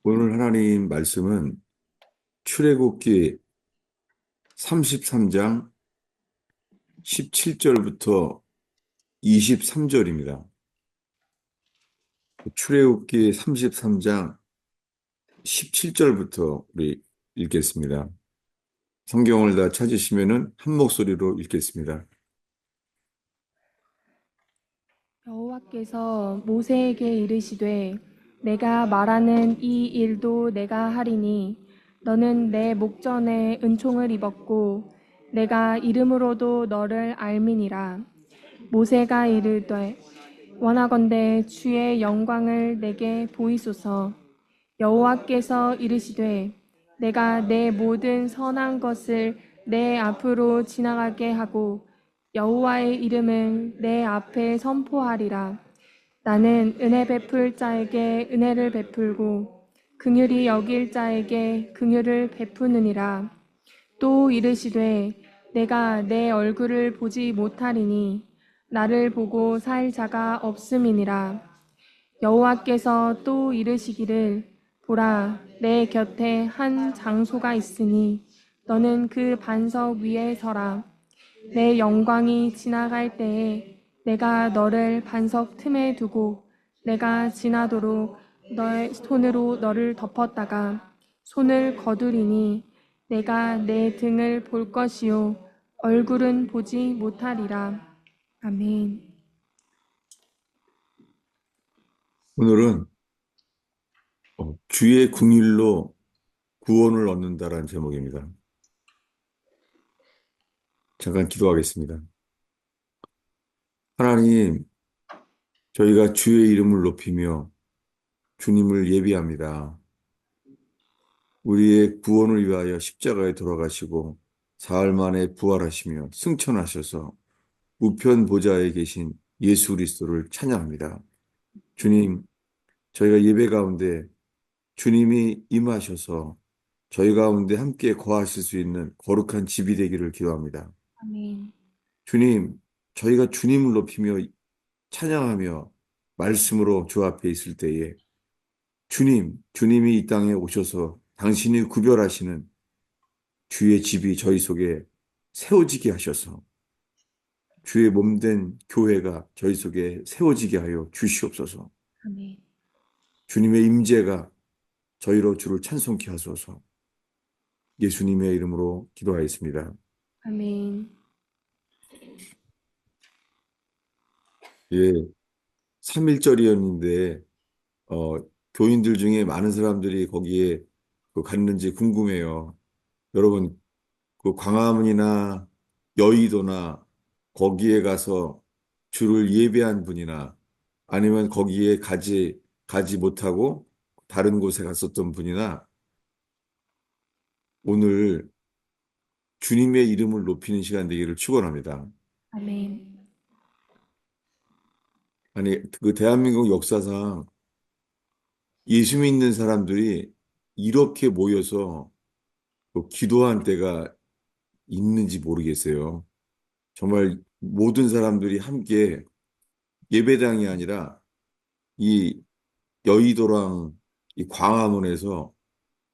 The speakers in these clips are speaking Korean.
오늘 하나님 말씀은 출애굽기 33장 17절부터 23절입니다. 출애굽기 33장 17절부터 우리 읽겠습니다. 성경을 다 찾으시면은 한 목소리로 읽겠습니다. 여호와께서 모세에게 이르시되 내가 말하는 이 일도 내가 하리니 너는 내 목전에 은총을 입었고 내가 이름으로도 너를 알미니라. 모세가 이르되 원하건대 주의 영광을 내게 보이소서. 여호와께서 이르시되 내가 내 모든 선한 것을 내 앞으로 지나가게 하고 여호와의 이름을 내 앞에 선포하리라. 나는 은혜 베풀 자에게 은혜를 베풀고 긍휼히 여길 자에게 긍휼을 베푸느니라. 또 이르시되 내가 내 얼굴을 보지 못하리니 나를 보고 살 자가 없음이니라. 여호와께서 또 이르시기를 보라 내 곁에 한 장소가 있으니 너는 그 반석 위에 서라. 내 영광이 지나갈 때에 내가 너를 반석 틈에 두고 내가 지나도록 너의 손으로 너를 덮었다가 손을 거두리니 내가 내 등을 볼 것이요 얼굴은 보지 못하리라. 아멘. 오늘은 주의 궁일로 구원을 얻는다라는 제목입니다. 잠깐 기도하겠습니다. 하나님, 저희가 주의 이름을 높이며 주님을 예비합니다. 우리의 구원을 위하여 십자가에 돌아가시고 사흘 만에 부활하시며 승천하셔서 우편 보좌에 계신 예수 그리스도를 찬양합니다. 주님, 저희가 예배 가운데 주님이 임하셔서 저희 가운데 함께 거하실 수 있는 거룩한 집이 되기를 기도합니다. 아멘. 주님, 저희가 주님을 높이며 찬양하며 말씀으로 주 앞에 있을 때에 주님이 이 땅에 오셔서 당신이 구별하시는 주의 집이 저희 속에 세워지게 하셔서 주의 몸된 교회가 저희 속에 세워지게 하여 주시옵소서. 아멘. 주님의 임재가 저희로 주를 찬송케 하소서. 예수님의 이름으로 기도하였습니다. 아멘. 예, 3.1절이었는데 교인들 중에 많은 사람들이 거기에 갔는지 궁금해요. 여러분, 그 광화문이나 여의도나 거기에 가서 주를 예배한 분이나 아니면 거기에 가지 못하고 다른 곳에 갔었던 분이나 오늘 주님의 이름을 높이는 시간 되기를 축원합니다. 아멘. 아니, 그 대한민국 역사상 예수 믿는 사람들이 이렇게 모여서 기도한 때가 있는지 모르겠어요. 정말 모든 사람들이 함께 예배당이 아니라 이 여의도랑 이 광화문에서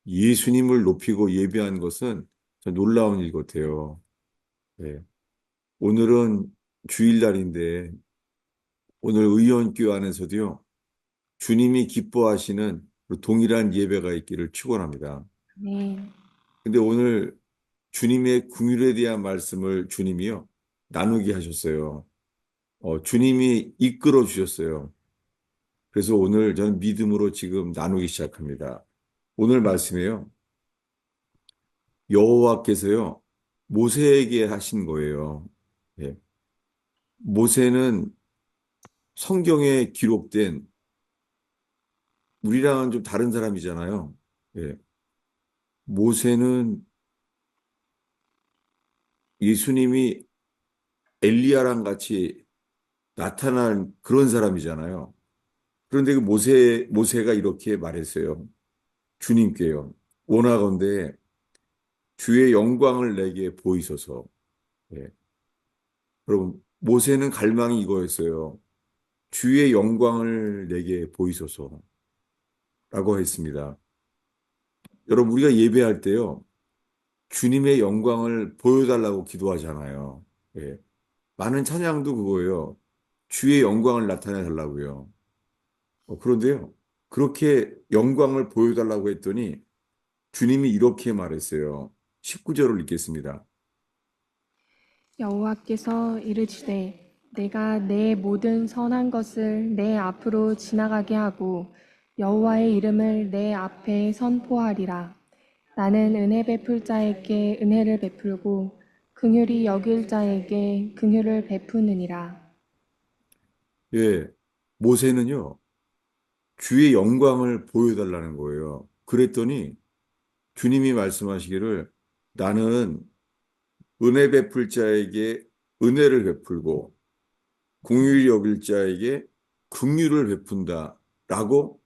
예수님을 높이고 예배한 것은 참 놀라운 일 같아요. 네. 오늘은 주일날인데 오늘 의원교 안에서도요, 주님이 기뻐하시는 그 동일한 예배가 있기를 축원합니다. 아멘. 근데 오늘 주님의 궁율에 대한 말씀을 주님이요, 나누게 하셨어요. 주님이 이끌어 주셨어요. 그래서 오늘 저는 믿음으로 지금 나누기 시작합니다. 오늘 말씀이에요. 여호와께서요, 모세에게 하신 거예요. 예. 모세는 성경에 기록된 우리랑은 좀 다른 사람이잖아요. 예. 모세는 예수님이 엘리야랑 같이 나타난 그런 사람이잖아요. 그런데 그 모세가 이렇게 말했어요. 주님께요. 원하건대 주의 영광을 내게 보이소서. 예. 여러분, 모세는 갈망이 이거였어요. 주의 영광을 내게 보이소서라고 했습니다. 여러분, 우리가 예배할 때요, 주님의 영광을 보여달라고 기도하잖아요. 예. 많은 찬양도 그거예요. 주의 영광을 나타내 달라고요. 그런데요, 그렇게 영광을 보여달라고 했더니 주님이 이렇게 말했어요. 19절을 읽겠습니다. 여호와께서 이르시되 내가 내 모든 선한 것을 내 앞으로 지나가게 하고 여호와의 이름을 내 앞에 선포하리라. 나는 은혜 베풀 자에게 은혜를 베풀고 긍휼히 여길 자에게 긍휼을 베푸느니라. 예, 모세는요, 주의 영광을 보여달라는 거예요. 그랬더니 주님이 말씀하시기를 나는 은혜 베풀 자에게 은혜를 베풀고 긍휼히 여길 자에게 긍휼을 베푼다라고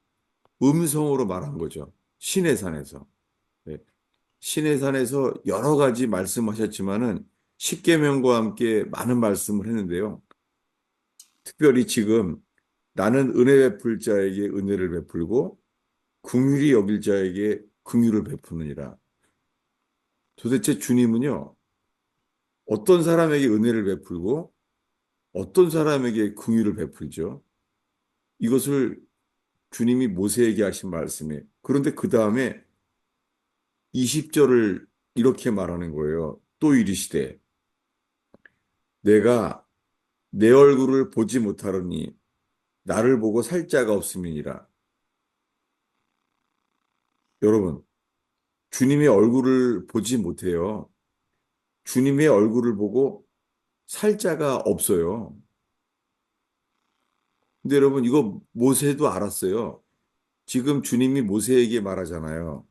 음성으로 말한 거죠. 시내산에서. 예, 시내산에서 여러 가지 말씀하셨지만은 십계명과 함께 많은 말씀을 했는데요. 특별히 지금 나는 은혜 베풀 자에게 은혜를 베풀고 긍휼히 여길 자에게 긍휼을 베푸느니라. 도대체 주님은요, 어떤 사람에게 은혜를 베풀고 어떤 사람에게 긍휼을 베풀죠? 이것을 주님이 모세에게 하신 말씀이에요. 그런데 그 다음에 20절을 이렇게 말하는 거예요. 또 이르시되 내가 내 얼굴을 보지 못하느니 나를 보고 살 자가 없음이니라. 여러분, 주님의 얼굴을 보지 못해요. 주님의 얼굴을 보고 살 자가 없어요. 근데 여러분, 이거 모세도 알았어요. 지금 주님이 모세에게 말하잖아요.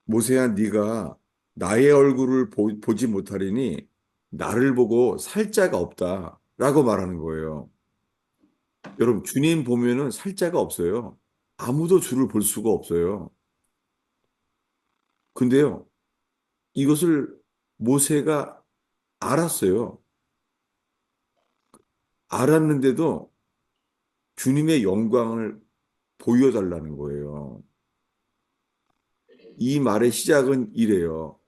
모세야, 네가 나의 얼굴을 보지 못하리니 나를 보고 살 자가 없다라고 말하는 거예요. 여러분, 주님 보면은 살 자가 없어요. 아무도 주를 볼 수가 없어요. 근데요, 이것을 모세가 알았어요. 알았는데도 주님의 영광을 보여달라는 거예요. 이 말의 시작은 이래요.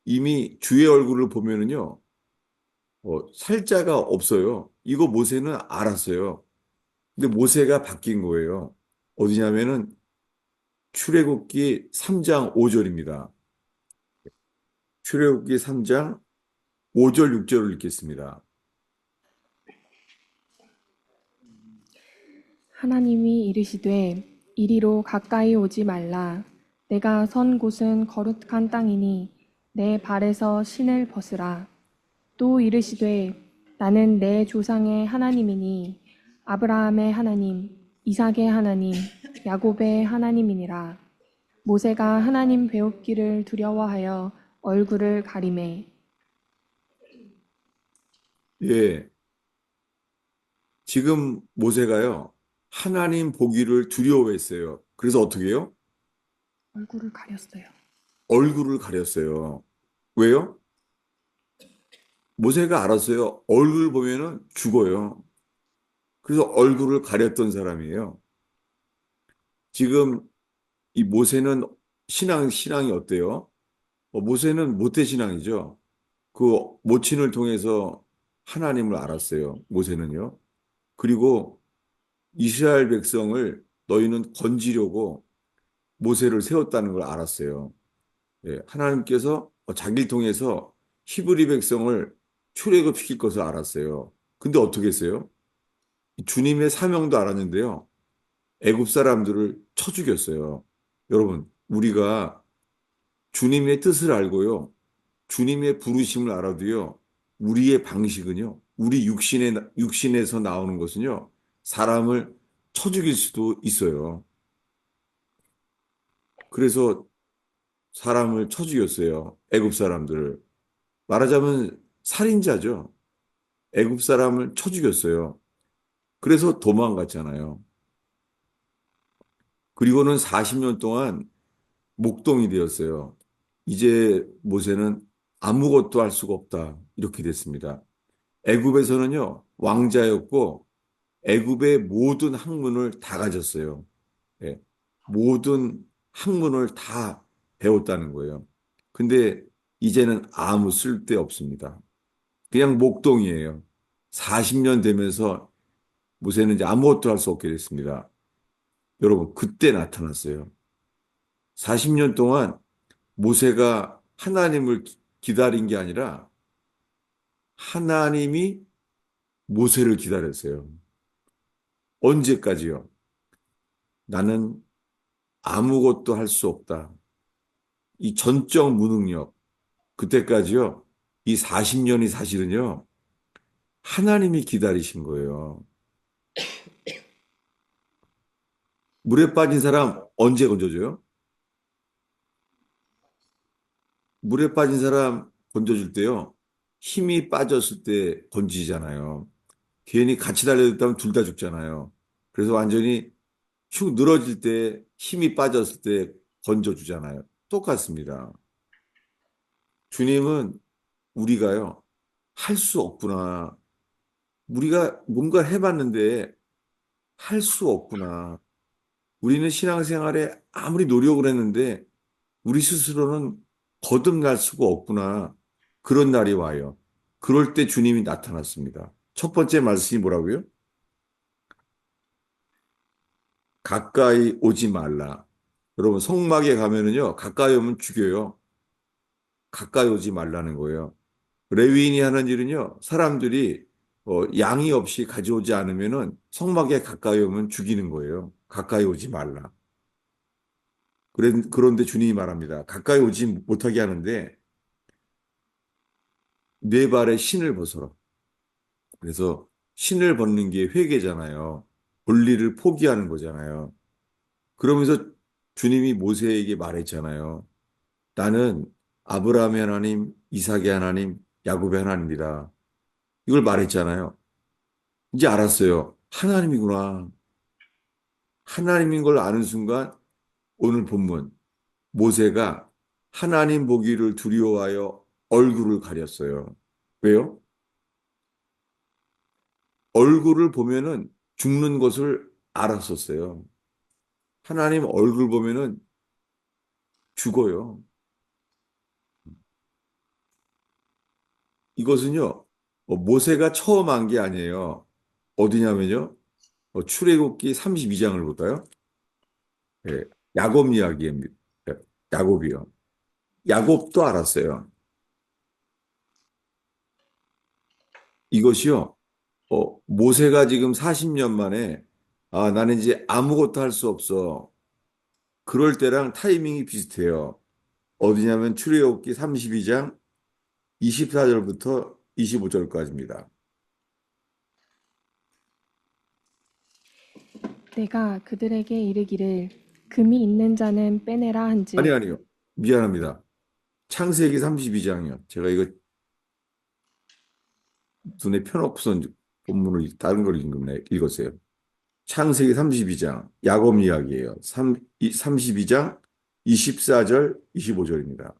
이미 주의 얼굴을 보면은요, 살자가 없어요. 이거 모세는 알았어요. 근데 모세가 바뀐 거예요. 어디냐면은 출애굽기 3장 5절입니다. 출애굽기 3장 5절 6절을 읽겠습니다. 하나님이 이르시되 이리로 가까이 오지 말라. 내가 선 곳은 거룩한 땅이니 내 발에서 신을 벗으라. 또 이르시되 나는 내 조상의 하나님이니 아브라함의 하나님, 이삭의 하나님, 야곱의 하나님이니라. 모세가 하나님 배웁기를 두려워하여 얼굴을 가리매. 예, 지금 모세가요, 하나님 보기를 두려워했어요. 그래서 어떻게 해요? 얼굴을 가렸어요. 얼굴을 가렸어요. 왜요? 모세가 알았어요. 얼굴 보면은 죽어요. 그래서 얼굴을 가렸던 사람이에요. 지금 이 모세는 신앙이 어때요? 모세는 모태신앙이죠. 그 모친을 통해서 하나님을 알았어요. 모세는요. 그리고 이스라엘 백성을 너희는 건지려고 모세를 세웠다는 걸 알았어요. 예, 하나님께서 자기를 통해서 히브리 백성을 출애굽시킬 것을 알았어요. 근데 어떻게 했어요? 주님의 사명도 알았는데요. 애굽 사람들을 쳐 죽였어요. 여러분, 우리가 주님의 뜻을 알고요. 주님의 부르심을 알아도요. 우리의 방식은요. 우리 육신에서 나오는 것은요. 사람을 쳐 죽일 수도 있어요. 그래서 사람을 쳐 죽였어요. 애굽 사람들을. 말하자면 살인자죠. 애굽 사람을 쳐 죽였어요. 그래서 도망갔잖아요. 그리고는 40년 동안 목동이 되었어요. 이제 모세는 아무것도 할 수가 없다. 이렇게 됐습니다. 애굽에서는요, 왕자였고 애굽의 모든 학문을 다 가졌어요. 예. 모든 학문을 다 배웠다는 거예요. 근데 이제는 아무 쓸데 없습니다. 그냥 목동이에요. 40년 되면서 모세는 이제 아무것도 할 수 없게 됐습니다. 여러분, 그때 나타났어요. 40년 동안 모세가 하나님을 기다린 게 아니라 하나님이 모세를 기다렸어요. 언제까지요? 나는 아무것도 할 수 없다. 이 전적 무능력, 그때까지요. 이 40년이 사실은요. 하나님이 기다리신 거예요. 물에 빠진 사람 언제 건져줘요? 물에 빠진 사람 건져줄 때요. 힘이 빠졌을 때 건지잖아요. 괜히 같이 달려있다면 둘 다 죽잖아요. 그래서 완전히 축 늘어질 때 힘이 빠졌을 때 건져주잖아요. 똑같습니다. 주님은 우리가요, 할 수 없구나. 우리가 뭔가 해봤는데 할 수 없구나. 우리는 신앙생활에 아무리 노력을 했는데 우리 스스로는 거듭날 수가 없구나. 그런 날이 와요. 그럴 때 주님이 나타났습니다. 첫 번째 말씀이 뭐라고요? 가까이 오지 말라. 여러분, 성막에 가면은요, 가까이 오면 죽여요. 가까이 오지 말라는 거예요. 레위인이 하는 일은요, 사람들이 양이 없이 가져오지 않으면은 성막에 가까이 오면 죽이는 거예요. 가까이 오지 말라. 그런데 주님이 말합니다. 가까이 오지 못하게 하는데 네 발에 신을 벗어라. 그래서 신을 벗는 게 회개잖아요. 본리를 포기하는 거잖아요. 그러면서 주님이 모세에게 말했잖아요. 나는 아브라함의 하나님, 이삭의 하나님, 야곱의 하나님이다. 이걸 말했잖아요. 이제 알았어요. 하나님이구나. 하나님인 걸 아는 순간 오늘 본문 모세가 하나님 보기를 두려워하여 얼굴을 가렸어요. 왜요? 얼굴을 보면은 죽는 것을 알았었어요. 하나님 얼굴 보면은 죽어요. 이것은요, 모세가 처음 한 게 아니에요. 어디냐면요, 출애굽기 32장을 볼까요? 예, 야곱 이야기입니다. 예, 야곱이요. 야곱도 알았어요. 이것이요, 모세가 지금 40년 만에, 아, 나는 이제 아무것도 할 수 없어. 그럴 때랑 타이밍이 비슷해요. 어디냐면 출애굽기 32장 24절부터 25절까지입니다. 내가 그들에게 이르기를 금이 있는 자는 빼내라 아니, 한즉 아니요. 미안합니다. 창세기 32장이요. 제가 이거 눈에 펴놓고선 본문을 다른 걸 읽었어요. 창세기 32장, 야곱 이야기예요. 32장 24절, 25절입니다.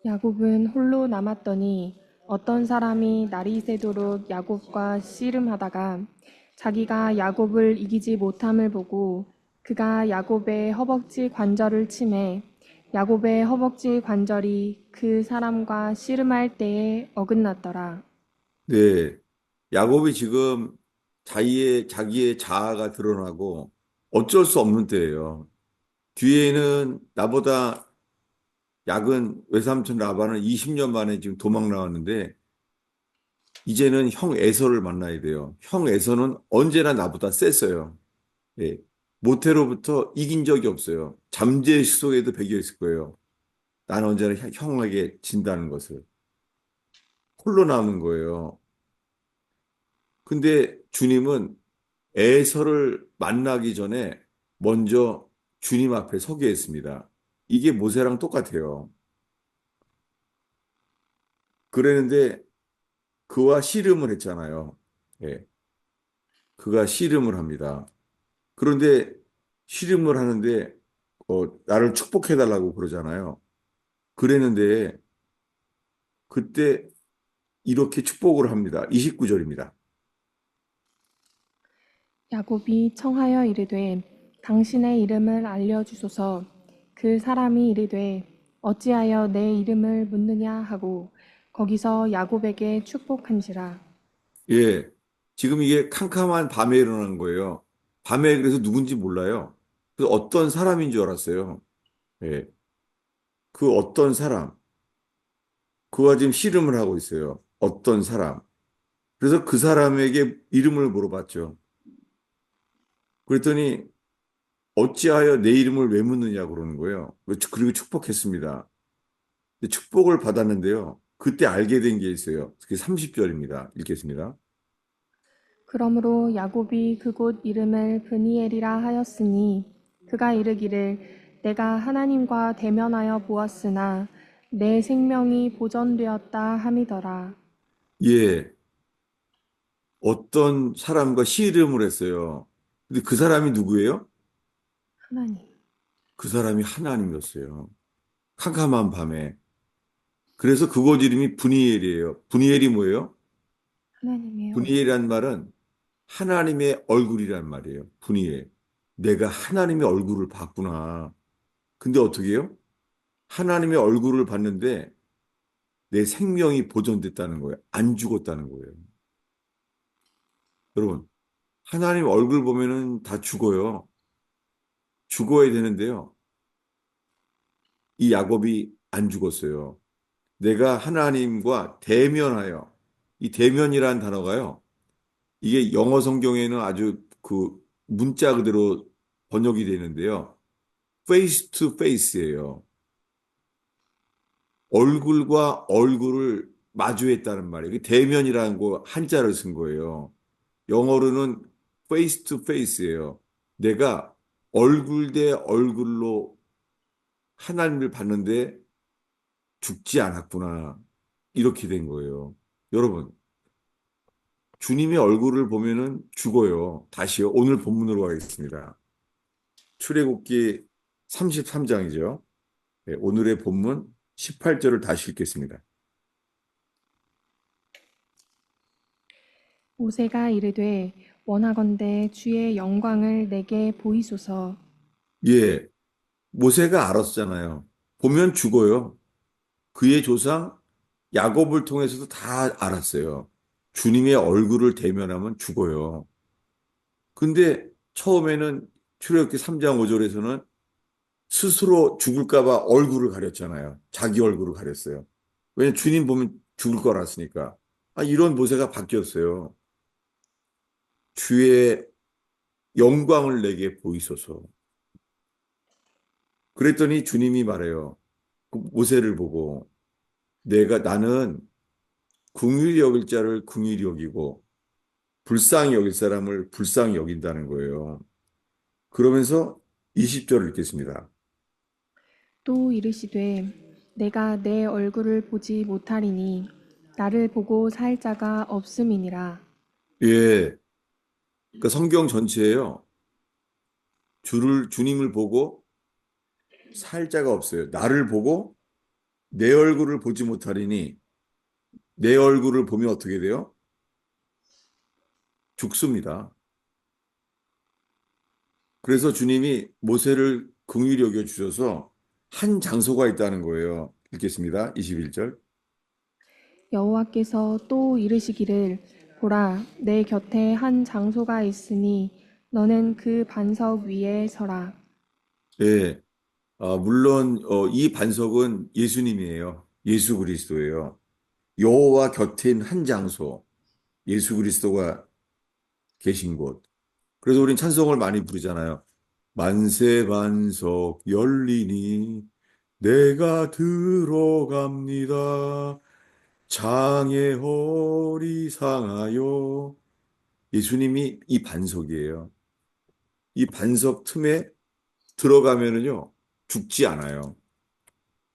야곱은 홀로 남았더니 어떤 사람이 날이 새도록 야곱과 씨름하다가 자기가 야곱을 이기지 못함을 보고 그가 야곱의 허벅지 관절을 치매 야곱의 허벅지 관절이 그 사람과 씨름할 때에 어긋났더라. 네. 야곱이 지금 자기의 자아가 드러나고 어쩔 수 없는 때예요. 뒤에는 나보다 약은 외삼촌 라반은 20년 만에 지금 도망 나왔는데 이제는 형 에서를 만나야 돼요. 형 에서는 언제나 나보다 셌어요. 예. 모태로부터 이긴 적이 없어요. 잠재 속에도 배겨 있을 거예요. 나는 언제나 형에게 진다는 것을. 홀로 남은 거예요. 근데 주님은 에서를 만나기 전에 먼저 주님 앞에 서게 했습니다. 이게 모세랑 똑같아요. 그랬는데 그와 씨름을 했잖아요. 예. 그가 씨름을 합니다. 그런데 씨름을 하는데 나를 축복해달라고 그러잖아요. 그랬는데 그때 이렇게 축복을 합니다. 29절입니다. 야곱이 청하여 이르되 당신의 이름을 알려주소서. 그 사람이 이르되 어찌하여 내 이름을 묻느냐 하고 거기서 야곱에게 축복한지라. 예. 지금 이게 캄캄한 밤에 일어난 거예요. 밤에 그래서 누군지 몰라요. 그래서 어떤 사람인 줄 알았어요. 예. 그 어떤 사람. 그와 지금 씨름을 하고 있어요. 어떤 사람. 그래서 그 사람에게 이름을 물어봤죠. 그랬더니 어찌하여 내 이름을 왜 묻느냐고 그러는 거예요. 그리고 축복했습니다. 근데 축복을 받았는데요. 그때 알게 된 게 있어요. 그게 30절입니다. 읽겠습니다. 그러므로 야곱이 그곳 이름을 브니엘이라 하였으니 그가 이르기를 내가 하나님과 대면하여 보았으나 내 생명이 보전되었다 함이더라. 예, 어떤 사람과 씨름을 했어요. 근데 그 사람이 누구예요? 하나님, 그 사람이 하나님이었어요. 캄캄한 밤에. 그래서 그곳 이름이 브니엘이에요. 브니엘이 뭐예요? 하나님의 얼굴. 브니엘이란 말은 하나님의 얼굴이란 말이에요. 브니엘. 내가 하나님의 얼굴을 봤구나. 근데 어떻게 해요? 하나님의 얼굴을 봤는데 내 생명이 보존됐다는 거예요. 안 죽었다는 거예요. 여러분, 하나님 얼굴 보면은 다 죽어요. 죽어야 되는데요. 이 야곱이 안 죽었어요. 내가 하나님과 대면하여, 이 대면이라는 단어가요. 이게 영어 성경에는 아주 그 문자 그대로 번역이 되는데요. face to face예요. 얼굴과 얼굴을 마주했다는 말이에요. 이게 대면이라는 거 한자를 쓴 거예요. 영어로는 face to face예요. 내가 얼굴 대 얼굴로 하나님을 봤는데 죽지 않았구나. 이렇게 된 거예요. 여러분, 주님의 얼굴을 보면은 죽어요. 다시요. 오늘 본문으로 가겠습니다. 출애굽기 33장이죠. 오늘의 본문 18절을 다시 읽겠습니다. 모세가 이르되 원하건대 주의 영광을 내게 보이소서. 예, 모세가 알았잖아요. 보면 죽어요. 그의 조상 야곱을 통해서도 다 알았어요. 주님의 얼굴을 대면하면 죽어요. 근데 처음에는 출애굽기 3장 5절에서는 스스로 죽을까 봐 얼굴을 가렸잖아요. 자기 얼굴을 가렸어요. 왜냐면 주님 보면 죽을 걸 알았으니까. 아, 이런 모세가 바뀌었어요. 주의 영광을 내게 보이소서. 그랬더니 주님이 말해요. 그 모세를 보고 나는 긍휼히 여길 자를 긍휼히 여기고 불쌍히 여길 사람을 불쌍히 여긴다는 거예요. 그러면서 20절을 읽겠습니다. 또 이르시되 내가 내 얼굴을 보지 못하리니 나를 보고 살 자가 없음이니라. 예, 그 성경 전체에요. 주님을 보고 살 자가 없어요. 나를 보고 내 얼굴을 보지 못하리니 내 얼굴을 보면 어떻게 돼요? 죽습니다. 그래서 주님이 모세를 긍휼히 여겨 주셔서 한 장소가 있다는 거예요. 읽겠습니다. 21절. 여호와께서 또 이르시기를 보라 내 곁에 한 장소가 있으니 너는 그 반석 위에 서라. 예. 물론 이 반석은 예수님이에요. 예수 그리스도예요. 여호와 곁인 한 장소, 예수 그리스도가 계신 곳. 그래서 우린 찬송을 많이 부르잖아요. 만세 반석 열리니 내가 들어갑니다. 장의 허리 상하여. 예수님이 이 반석이에요. 이 반석 틈에 들어가면은요, 죽지 않아요.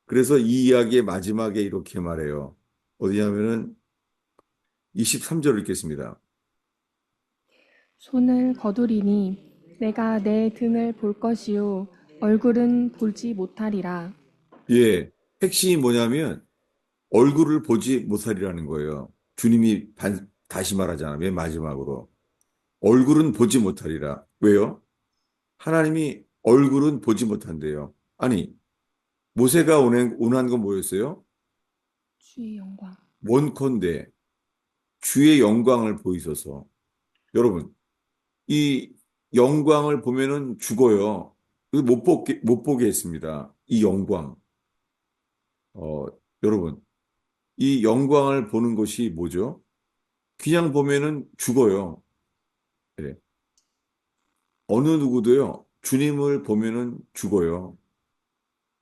그래서 이 이야기의 마지막에 이렇게 말해요. 어디냐면은 23절을 읽겠습니다. 손을 거두리니 내가 내 등을 볼 것이요 얼굴은 보지 못하리라. 예, 핵심이 뭐냐면 얼굴을 보지 못하리라는 거예요. 주님이 다시 말하잖아요. 맨 마지막으로. 얼굴은 보지 못하리라. 왜요? 하나님이 얼굴은 보지 못한대요. 아니, 모세가 원한 건 뭐였어요? 주의 영광. 원컨대 주의 영광을 보이소서. 여러분, 이 영광을 보면은 죽어요. 못 보게 했습니다. 이 영광. 어, 여러분, 이 영광을 보는 것이 뭐죠? 그냥 보면은 죽어요. 예. 어느 누구도요, 주님을 보면은 죽어요.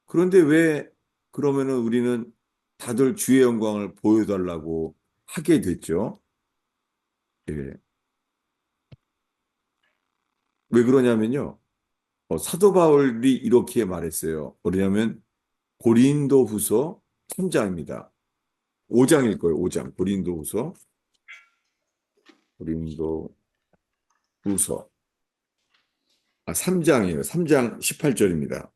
그런데 왜 그러면은 우리는 다들 주의 영광을 보여달라고 하게 됐죠? 예. 왜 그러냐면요. 사도 바울이 이렇게 말했어요. 뭐냐면 고린도 후서 3장입니다. 5장일 거예요. 5장. 고린도 후서. 고린도 후서. 3장이에요. 3장 18절입니다.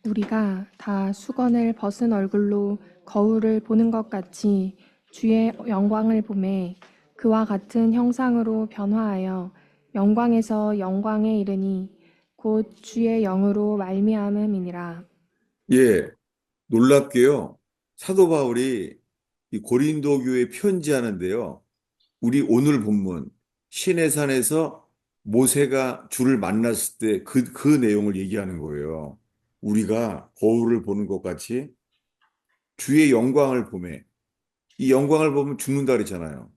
우리가 다 수건을 벗은 얼굴로 거울을 보는 것 같이 주의 영광을 보매 그와 같은 형상으로 변화하여 영광에서 영광에 이르니 곧 주의 영으로 말미암음이니라. 예, 놀랍게요. 사도 바울이 이 고린도 교회에 편지하는데요. 우리 오늘 본문 시내산에서 모세가 주를 만났을 때 그 내용을 얘기하는 거예요. 우리가 거울을 보는 것 같이 주의 영광을 보매 이 영광을 보면 죽는다 그랬잖아요.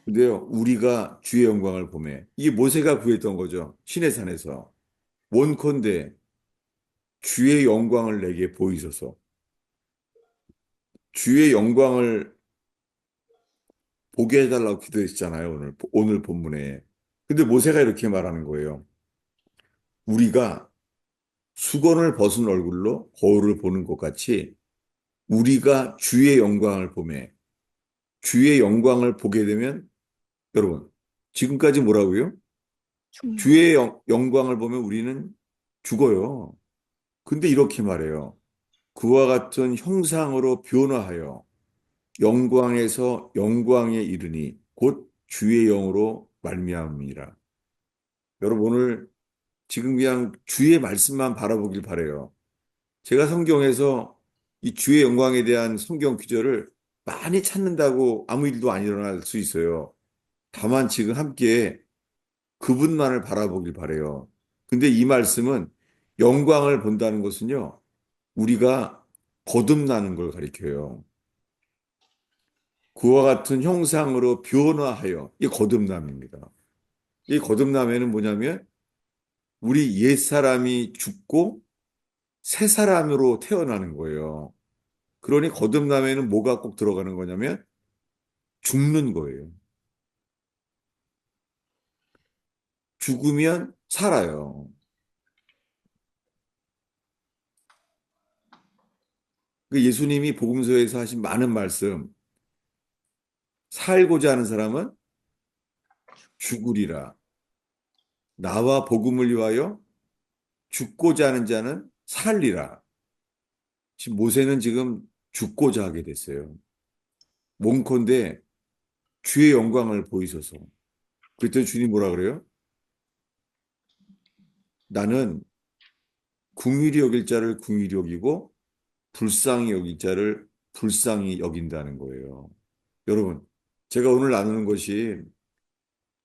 근데요, 우리가 주의 영광을 보매 이게 모세가 구했던 거죠. 시내산에서 원컨대 주의 영광을 내게 보이소서. 주의 영광을 보게 해달라고 기도했잖아요. 오늘 본문에. 근데 모세가 이렇게 말하는 거예요. 우리가 수건을 벗은 얼굴로 거울을 보는 것 같이 우리가 주의 영광을 보매 주의 영광을 보게 되면 여러분 지금까지 뭐라고요? 죽는다. 주의 영광을 보면 우리는 죽어요. 근데 이렇게 말해요. 그와 같은 형상으로 변화하여 영광에서 영광에 이르니 곧 주의 영으로 말미암음이라. 여러분 오늘 지금 그냥 주의 말씀만 바라보길 바래요. 제가 성경에서 이 주의 영광에 대한 성경 구절을 많이 찾는다고 아무 일도 안 일어날 수 있어요. 다만 지금 함께 그분만을 바라보길 바래요. 근데 이 말씀은 영광을 본다는 것은요, 우리가 거듭나는 걸 가리켜요. 그와 같은 형상으로 변화하여, 이 거듭남입니다. 이 거듭남에는 뭐냐면, 우리 옛사람이 죽고 새 사람으로 태어나는 거예요. 그러니 거듭남에는 뭐가 꼭 들어가는 거냐면, 죽는 거예요. 죽으면 살아요. 그 예수님이 복음서에서 하신 많은 말씀, 살고자 하는 사람은 죽으리라. 나와 복음을 위하여 죽고자 하는 자는 살리라. 지금 모세는 지금 죽고자 하게 됐어요. 몽컨대 주의 영광을 보이소서. 그랬더니 주님 뭐라 그래요? 나는 궁휼히 여길 자를 궁휼히 여기고 불쌍히 여길 자를 불쌍히 여긴다는 거예요. 여러분, 제가 오늘 나누는 것이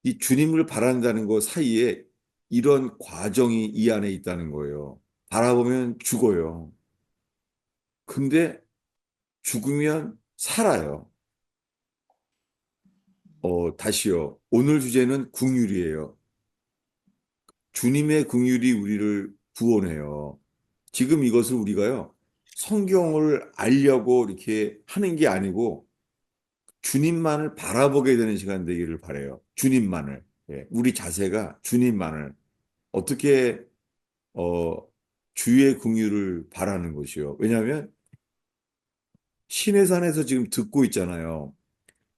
이 주님을 바란다는 것 사이에 이런 과정이 이 안에 있다는 거예요. 바라보면 죽어요. 근데 죽으면 살아요. 다시요. 오늘 주제는 긍휼이에요. 주님의 긍휼이 우리를 구원해요. 지금 이것을 우리가요. 성경을 알려고 이렇게 하는 게 아니고 주님만을 바라보게 되는 시간 되기를 바래요. 주님만을. 예, 우리 자세가 주님만을 어떻게 어, 주의 긍휼을 바라는 것이요. 왜냐하면 신의 산에서 지금 듣고 있잖아요.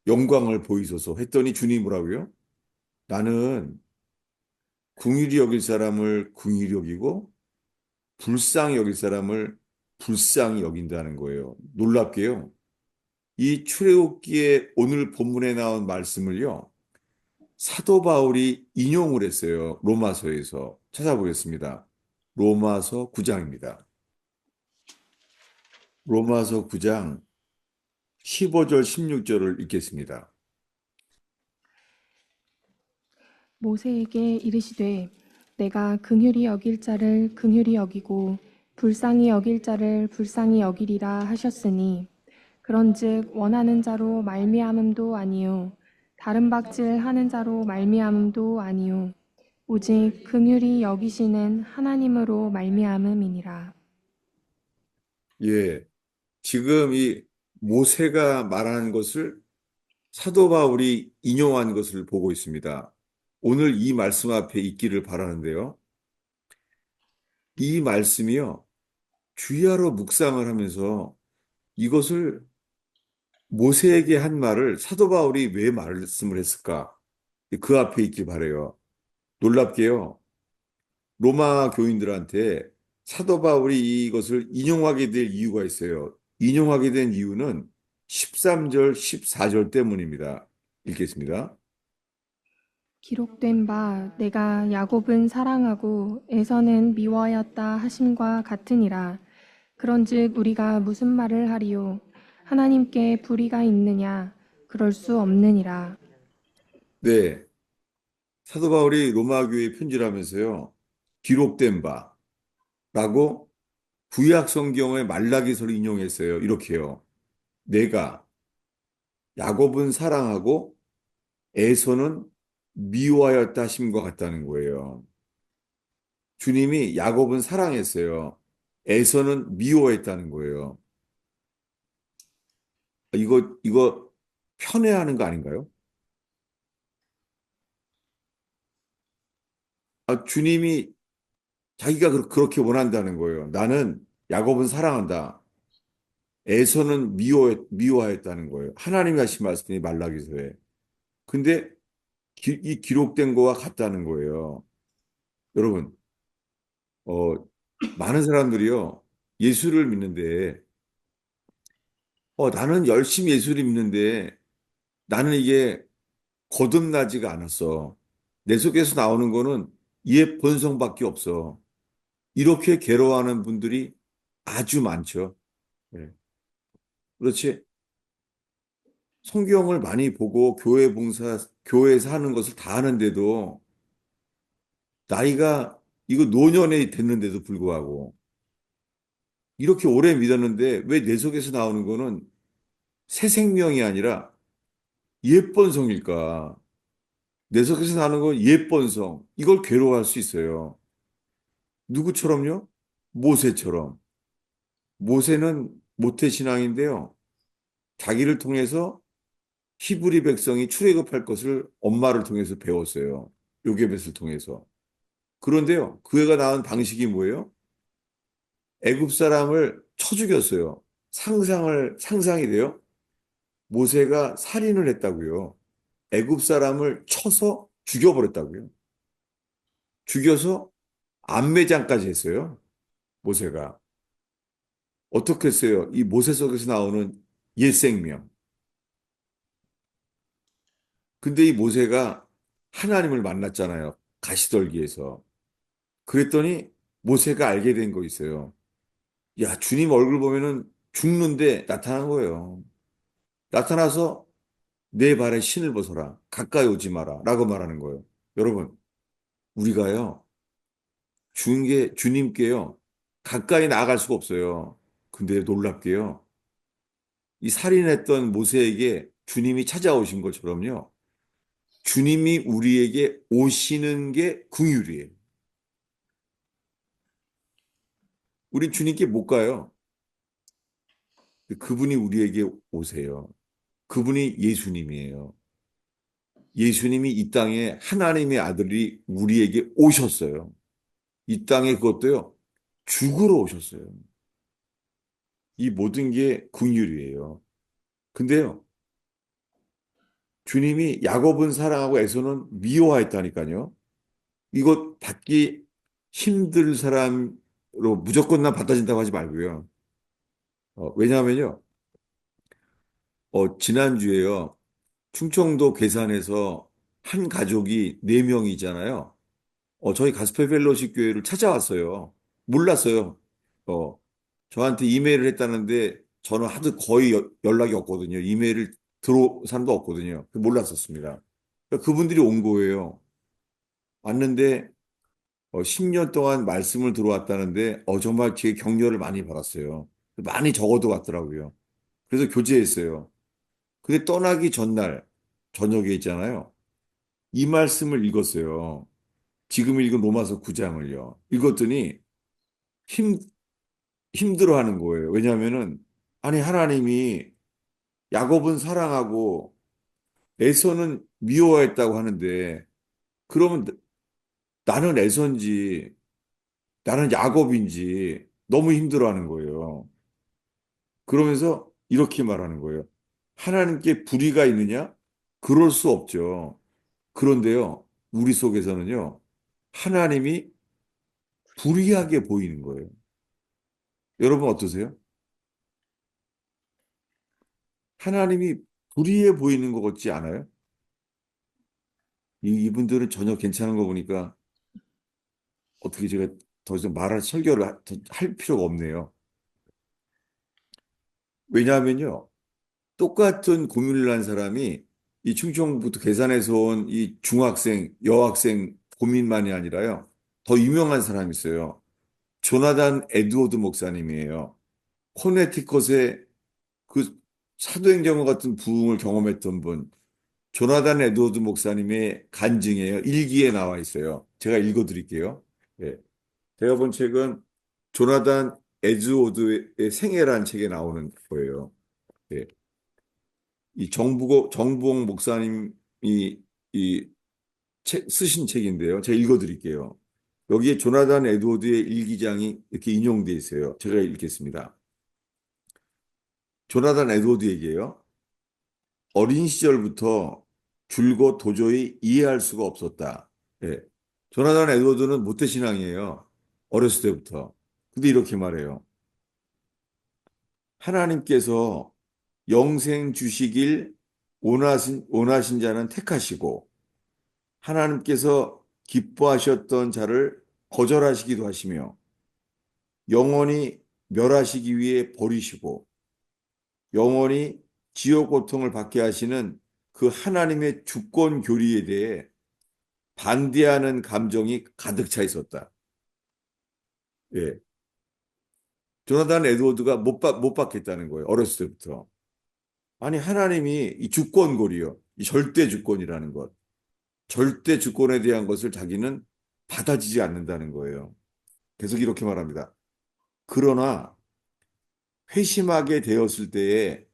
영광을 보이소서 했더니 주님 뭐라고요? 나는 긍휼히 여길 사람을 긍휼히 여기고 불쌍히 여길 사람을 불쌍히 여긴다는 거예요. 놀랍게요. 이 출애굽기의 오늘 본문에 나온 말씀을요. 사도 바울이 인용을 했어요. 로마서에서 찾아보겠습니다. 로마서 9장입니다. 로마서 9장 15절, 16절을 읽겠습니다. 모세에게 이르시되 내가 긍휼히 여길 자를 긍휼히 여기고 불쌍히 여길 자를 불쌍히 여기리라 하셨으니 그런즉 원하는 자로 말미암음도 아니요 다른 박질 하는 자로 말미암음도 아니요 오직 긍휼히 여기시는 하나님으로 말미암음이니라. 예, 지금 이 모세가 말하는 것을 사도 바울이 인용한 것을 보고 있습니다. 오늘 이 말씀 앞에 있기를 바라는데요. 이 말씀이요, 주야로 묵상을 하면서 이것을 모세에게 한 말을 사도 바울이 왜 말씀을 했을까? 그 앞에 있길 바래요. 놀랍게요. 로마 교인들한테 사도 바울이 이것을 인용하게 될 이유가 있어요. 인용하게 된 이유는 13절, 14절 때문입니다. 읽겠습니다. 기록된 바 내가 야곱은 사랑하고 에서는 미워하였다 하심과 같으니라. 그런즉 우리가 무슨 말을 하리요? 하나님께 불의가 있느냐? 그럴 수 없느니라. 네. 사도 바울이 로마 교회에 편지를 하면서요. 기록된 바라고 구약 성경의 말라기서를 인용했어요. 이렇게요. 내가 야곱은 사랑하고 에서는 미워하였다 하심과 같다는 거예요. 주님이 야곱은 사랑했어요. 에서는 미워했다는 거예요. 이거 편애하는 거 아닌가요? 주님이 자기가 그렇게 원한다는 거예요. 나는 야곱은 사랑한다. 에서는 미워하였다는 거예요. 하나님이 하신 말씀이 말라기서에. 근데 이 기록된 거와 같다는 거예요. 여러분, 어, 많은 사람들이요, 예수를 믿는데, 나는 열심히 예수를 믿는데, 나는 이게 거듭나지가 않았어. 내 속에서 나오는 거는 옛 본성밖에 없어. 이렇게 괴로워하는 분들이 아주 많죠. 네. 그렇지. 성경을 많이 보고 교회에서 하는 것을 다 하는데도 나이가 이거 노년에 됐는데도 불구하고 이렇게 오래 믿었는데 왜 내 속에서 나오는 거는 새 생명이 아니라 옛 본성일까? 내 속에서 나오는 건 옛 본성. 이걸 괴로워할 수 있어요. 누구처럼요? 모세처럼. 모세는 모태신앙인데요. 자기를 통해서 히브리 백성이 출애굽할 것을 엄마를 통해서 배웠어요. 요게벳을 통해서. 그런데요, 그 애가 낳은 방식이 뭐예요? 애굽 사람을 쳐 죽였어요. 상상이 돼요? 모세가 살인을 했다고요. 애굽 사람을 쳐서 죽여버렸다고요. 죽여서 안매장까지 했어요. 모세가. 어떻게 했어요? 이 모세 속에서 나오는 옛 생명. 근데 이 모세가 하나님을 만났잖아요. 가시떨기에서. 그랬더니 모세가 알게 된 거 있어요. 야, 주님 얼굴 보면은 죽는데 나타난 거예요. 나타나서 내 발에 신을 벗어라. 가까이 오지 마라. 라고 말하는 거예요. 여러분, 우리가요, 주님께요, 가까이 나아갈 수가 없어요. 근데 놀랍게요, 이 살인했던 모세에게 주님이 찾아오신 것처럼요, 주님이 우리에게 오시는 게 긍휼이에요. 우리 주님께 못 가요. 그분이 우리에게 오세요. 그분이 예수님이에요. 예수님이 이 땅에 하나님의 아들이 우리에게 오셨어요. 이 땅에 그것도요, 죽으러 오셨어요. 이 모든 게 긍휼이에요. 근데요, 주님이 야곱은 사랑하고 에서는 미워하였다니까요. 이거 받기 힘들 사람으로 무조건 난 받아진다고 하지 말고요. 왜냐하면요, 지난주에요, 충청도 괴산에서 한 가족이 네 명이잖아요. 저희 가스펠 펠로십 교회를 찾아왔어요. 몰랐어요. 어, 저한테 이메일을 했다는데 저는 하도 거의 연락이 없거든요. 이메일을 들어온 사람도 없거든요. 몰랐었습니다. 그러니까 그분들이 온 거예요. 왔는데 10년 동안 말씀을 들어왔다는데 정말 제 격려를 많이 받았어요. 많이 적어도 왔더라고요. 그래서 교제했어요. 근데 떠나기 전날 저녁에 있잖아요. 이 말씀을 읽었어요. 지금 읽은 로마서 9장을요. 읽었더니 힘, 힘들어하는 거예요. 왜냐하면은 아니 하나님이 야곱은 사랑하고 에서는 미워했다고 하는데 그러면 나는 에서인지 나는 야곱인지 너무 힘들어하는 거예요. 그러면서 이렇게 말하는 거예요. 하나님께 불의가 있느냐? 그럴 수 없죠. 그런데요, 우리 속에서는요, 하나님이 불의하게 보이는 거예요. 여러분 어떠세요? 하나님이 불의해 보이는 것 같지 않아요? 이분들은 전혀 괜찮은 거 보니까 어떻게 제가 더 이상 말할 설교를 할 필요가 없네요. 왜냐하면요, 똑같은 고민을 한 사람이 이 충청부터 계산해서 온 이 중학생, 여학생 고민만이 아니라요. 더 유명한 사람이 있어요. 조나단 에드워드 목사님이에요. 코네티컷의 그 사도행전 같은 부흥을 경험했던 분. 조나단 에드워드 목사님의 간증이에요. 일기에 나와 있어요. 제가 읽어드릴게요. 예. 제가 본 책은 조나단 에드워드의 생애라는 책에 나오는 거예요. 예. 이 정부홍 목사님이 이 쓰신 책인데요. 제가 읽어드릴게요. 여기에 조나단 에드워드의 일기장이 이렇게 인용되어 있어요. 제가 읽겠습니다. 조나단 에드워드에게요. 어린 시절부터 줄곧 도저히 이해할 수가 없었다. 예. 조나단 에드워드는 모태신앙이에요. 어렸을 때부터. 근데 이렇게 말해요. 하나님께서 영생 주시길 원하신 자는 택하시고 하나님께서 기뻐하셨던 자를 거절하시기도 하시며 영원히 멸하시기 위해 버리시고 영원히 지옥 고통을 받게 하시는 그 하나님의 주권 교리에 대해 반대하는 감정이 가득 차 있었다. 예. 조나단 에드워드가 못 받겠다는 거예요. 어렸을 때부터. 아니, 하나님이 이 주권고리요. 이 절대 주권이라는 것. 절대 주권에 대한 것을 자기는 받아지지 않는다는 거예요. 계속 이렇게 말합니다. 그러나 회심하게 되었을 때에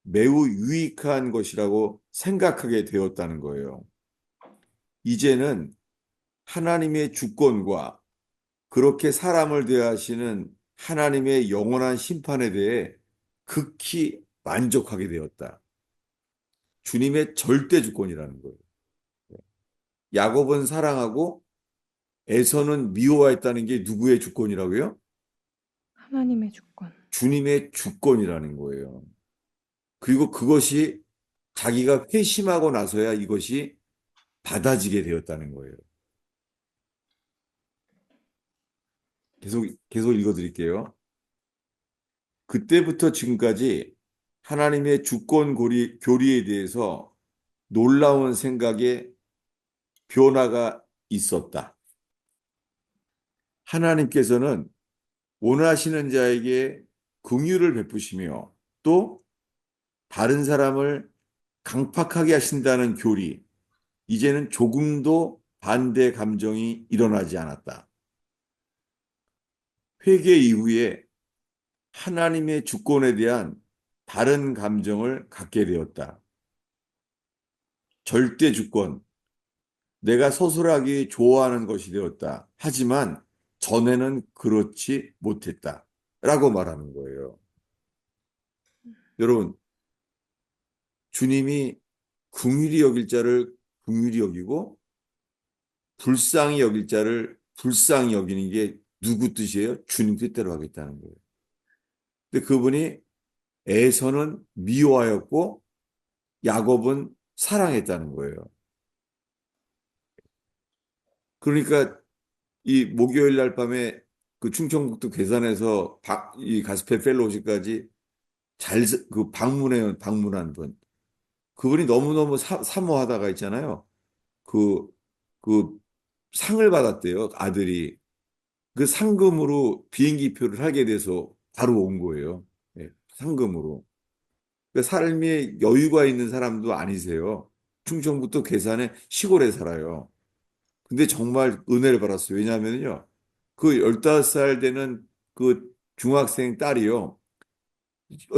매우 유익한 것이라고 생각하게 되었다는 거예요. 이제는 하나님의 주권과 그렇게 사람을 대하시는 하나님의 영원한 심판에 대해 극히 만족하게 되었다. 주님의 절대 주권이라는 거예요. 야곱은 사랑하고 에서는 미워했다는 게 누구의 주권이라고요? 하나님의 주권. 주님의 주권이라는 거예요. 그리고 그것이 자기가 회심하고 나서야 이것이 받아지게 되었다는 거예요. 계속 읽어드릴게요. 그때부터 지금까지 하나님의 주권 교리에 대해서 놀라운 생각의 변화가 있었다. 하나님께서는 원하시는 자에게 긍휼을 베푸시며 또 다른 사람을 강팍하게 하신다는 교리, 이제는 조금도 반대 감정이 일어나지 않았다. 회개 이후에 하나님의 주권에 대한 다른 감정을 갖게 되었다. 절대 주권, 내가 서술하기 좋아하는 것이 되었다. 하지만 전에는 그렇지 못했다. 라고 말하는 거예요. 여러분, 주님이 긍휼히 여길 자를 긍휼히 여기고 불쌍히 여길 자를 불쌍히 여기는 게 누구 뜻이에요? 주님 뜻대로 하겠다는 거예요. 근데 그분이 에서는 미워하였고 야곱은 사랑했다는 거예요. 그러니까 이 목요일 날 밤에 그 충청북도 괴산에서 이 가스펠 펠로우십까지 그 방문한 분. 그분이 너무너무 사모하다가 있잖아요. 그, 그 상을 받았대요, 아들이. 그 상금으로 비행기 표를 하게 돼서 바로 온 거예요. 예, 상금으로. 그 삶에 여유가 있는 사람도 아니세요. 충청북도 괴산의 시골에 살아요. 근데 정말 은혜를 받았어요. 왜냐하면요. 그 15살 되는 그 중학생 딸이요.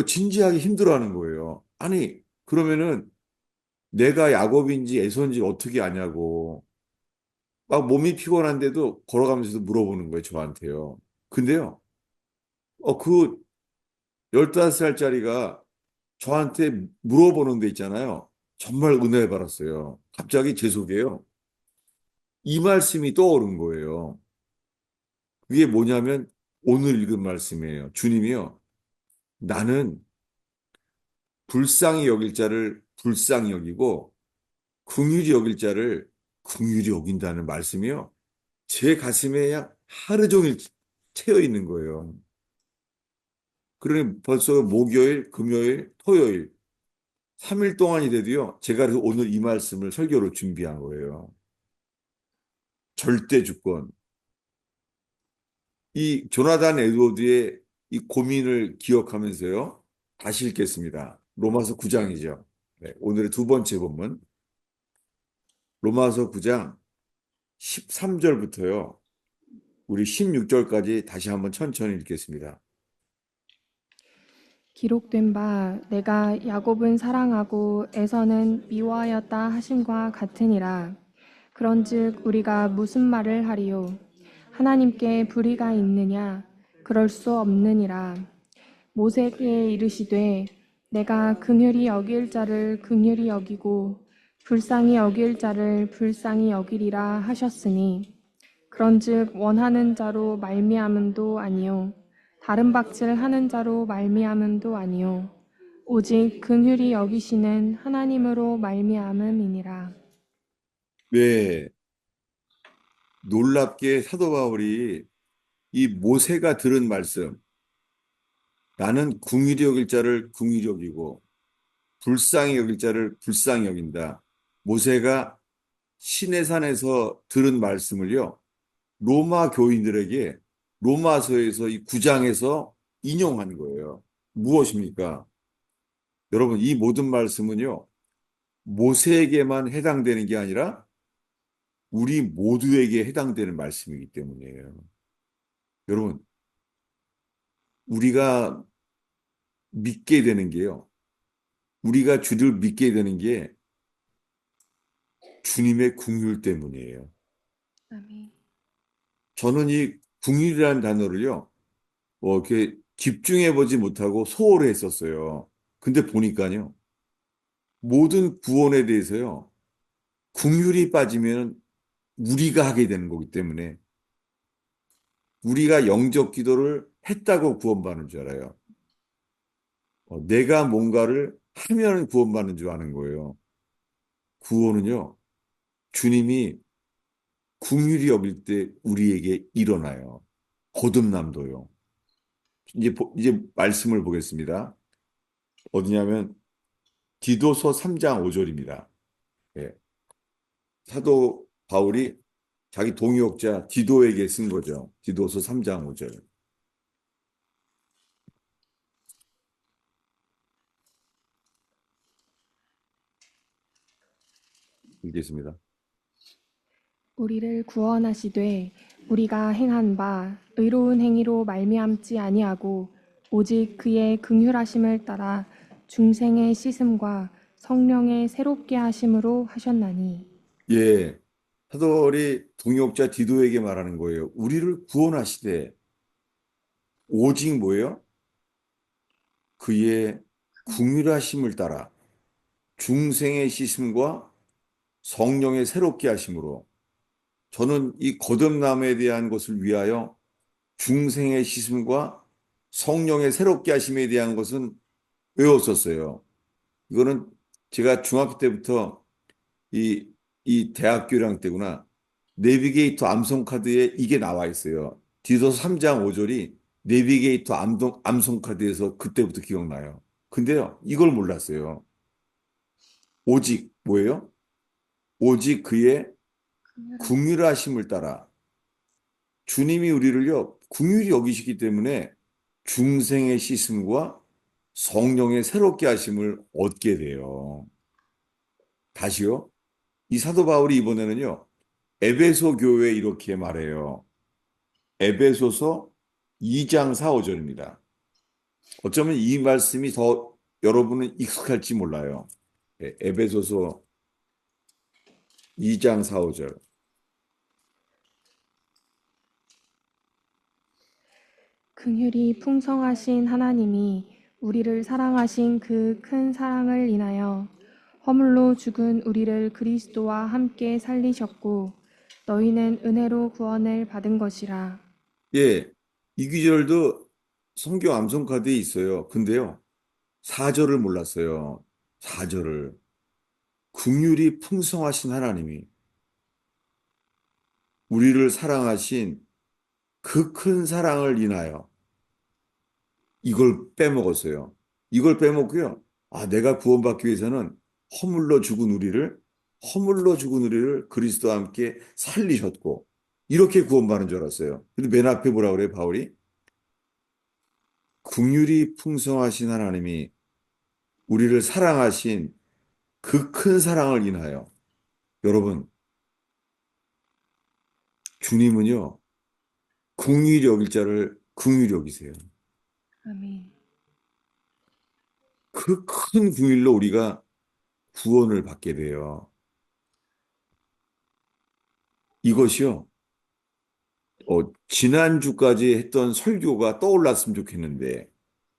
진지하게 힘들어하는 거예요. 아니, 그러면은 내가 야곱인지 에서인지 어떻게 아냐고. 막 몸이 피곤한데도 걸어가면서도 물어보는 거예요, 저한테요. 근데요, 그 15살짜리가 저한테 물어보는 데 있잖아요. 정말 은혜를 받았어요. 갑자기 제 속에요. 이 말씀이 떠오른 거예요. 그게 뭐냐면 오늘 읽은 말씀이에요. 주님이요. 나는 불쌍히 여길 자를 불쌍히 여기고 긍휼히 여길 자를 긍휼히 여긴다는 말씀이요. 제 가슴에 그냥 하루 종일 채여 있는 거예요. 그러니 벌써 목요일, 금요일, 토요일 3일 동안이 돼도요. 제가 그래서 오늘 이 말씀을 설교로 준비한 거예요. 절대 주권. 이 조나단 에드워드의 이 고민을 기억하면서요. 다시 읽겠습니다. 로마서 9장이죠. 네, 오늘의 두 번째 본문. 로마서 9장 13절부터요. 우리 16절까지 다시 한번 천천히 읽겠습니다. 기록된 바 내가 야곱은 사랑하고 에서는 미워하였다 하심과 같으니라. 그런즉 우리가 무슨 말을 하리요? 하나님께 불의가 있느냐? 그럴 수 없느니라. 모세에게 이르시되 내가 긍휼히 여길 자를 긍휼히 여기고 불쌍히 여길 자를 불쌍히 여기리라 하셨으니 그런즉 원하는 자로 말미암음도 아니요 다른 박질하는 자로 말미암음도 아니요 오직 긍휼히 여기시는 하나님으로 말미암음이니라. 네, 놀랍게 사도 바울이 이 모세가 들은 말씀, 나는 궁일이 여길 자를 궁일이 여기고 불쌍히 여길 자를 불쌍히 여긴다. 모세가 시내산에서 들은 말씀을요, 로마 교인들에게 로마서에서 이 9장에서 인용한 거예요. 무엇입니까? 여러분, 이 모든 말씀은요, 모세에게만 해당되는 게 아니라 우리 모두에게 해당되는 말씀이기 때문이에요. 여러분, 우리가 믿게 되는 게요. 우리가 주를 믿게 되는 게 주님의 긍휼 때문이에요. 아멘. 저는 이 긍휼이라는 단어를요, 이렇게 집중해 보지 못하고 소홀히 했었어요. 근데 보니까요, 모든 구원에 대해서요, 긍휼이 빠지면 우리가 하게 되는 거기 때문에 우리가 영적 기도를 했다고 구원받는 줄 알아요. 내가 뭔가를 하면 구원받는 줄 아는 거예요. 구원은요, 주님이 긍휼히 여길 때 우리에게 일어나요. 거듭남도요. 이제 말씀을 보겠습니다. 어디냐면 디도서 3장 5절입니다. 예. 사도 바울이 자기 동역자 디도에게 쓴 거죠. 디도서 3장 5절. 읽겠습니다. 우리를 구원하시되 우리가 행한 바 의로운 행위로 말미암지 아니하고 오직 그의 긍휼하심을 따라 중생의 씻음과 성령의 새롭게 하심으로 하셨나니. 예. 사도 바울이 동역자 디도에게 말하는 거예요. 우리를 구원하시되 오직 뭐예요? 그의 긍휼하심을 따라 중생의 씻음과 성령의 새롭게 하심으로 저는 이 거듭남에 대한 것을 위하여 중생의 씻음과 성령의 새롭게 하심에 대한 것은 외웠었어요. 이거는 제가 중학교 때부터 이 대학교랑 때구나. 내비게이터 암송 카드에 이게 나와 있어요. 디도서 3장 5절이 내비게이터 암송 카드에서 그때부터 기억나요. 근데요, 이걸 몰랐어요. 오직 뭐예요? 오직 그의 긍휼하심. 궁휼하심을 따라 주님이 우리를요, 궁휼히 여기시기 때문에 중생의 씻음과 성령의 새롭게 하심을 얻게 돼요. 다시요. 이 사도 바울이 이번에는요, 에베소 교회에 이렇게 말해요. 에베소서 2장 4, 5절입니다. 어쩌면 이 말씀이 더 여러분은 익숙할지 몰라요. 에베소서 2장 4, 5절. 긍휼이 풍성하신 하나님이 우리를 사랑하신 그 큰 사랑을 인하여 허물로 죽은 우리를 그리스도와 함께 살리셨고 너희는 은혜로 구원을 받은 것이라. 예, 이 구절도 성경 암송 카드에 있어요. 근데요, 4절을 몰랐어요. 4절을. 긍휼이 풍성하신 하나님이 우리를 사랑하신 그 큰 사랑을 인하여 이걸 빼먹었어요. 이걸 빼먹고요. 아, 내가 구원받기 위해서는 허물로 죽은 우리를 그리스도와 함께 살리셨고, 이렇게 구원받는 줄 알았어요. 근데 맨 앞에 뭐라 그래요, 바울이? 긍휼이 풍성하신 하나님이 우리를 사랑하신 그 큰 사랑을 인하여. 여러분, 주님은요, 긍휼히 여길 자를 긍휼히 여기세요. 아멘. 그 큰 긍휼로 우리가 구원을 받게 돼요. 이것이요, 지난주까지 했던 설교가 떠올랐으면 좋겠는데,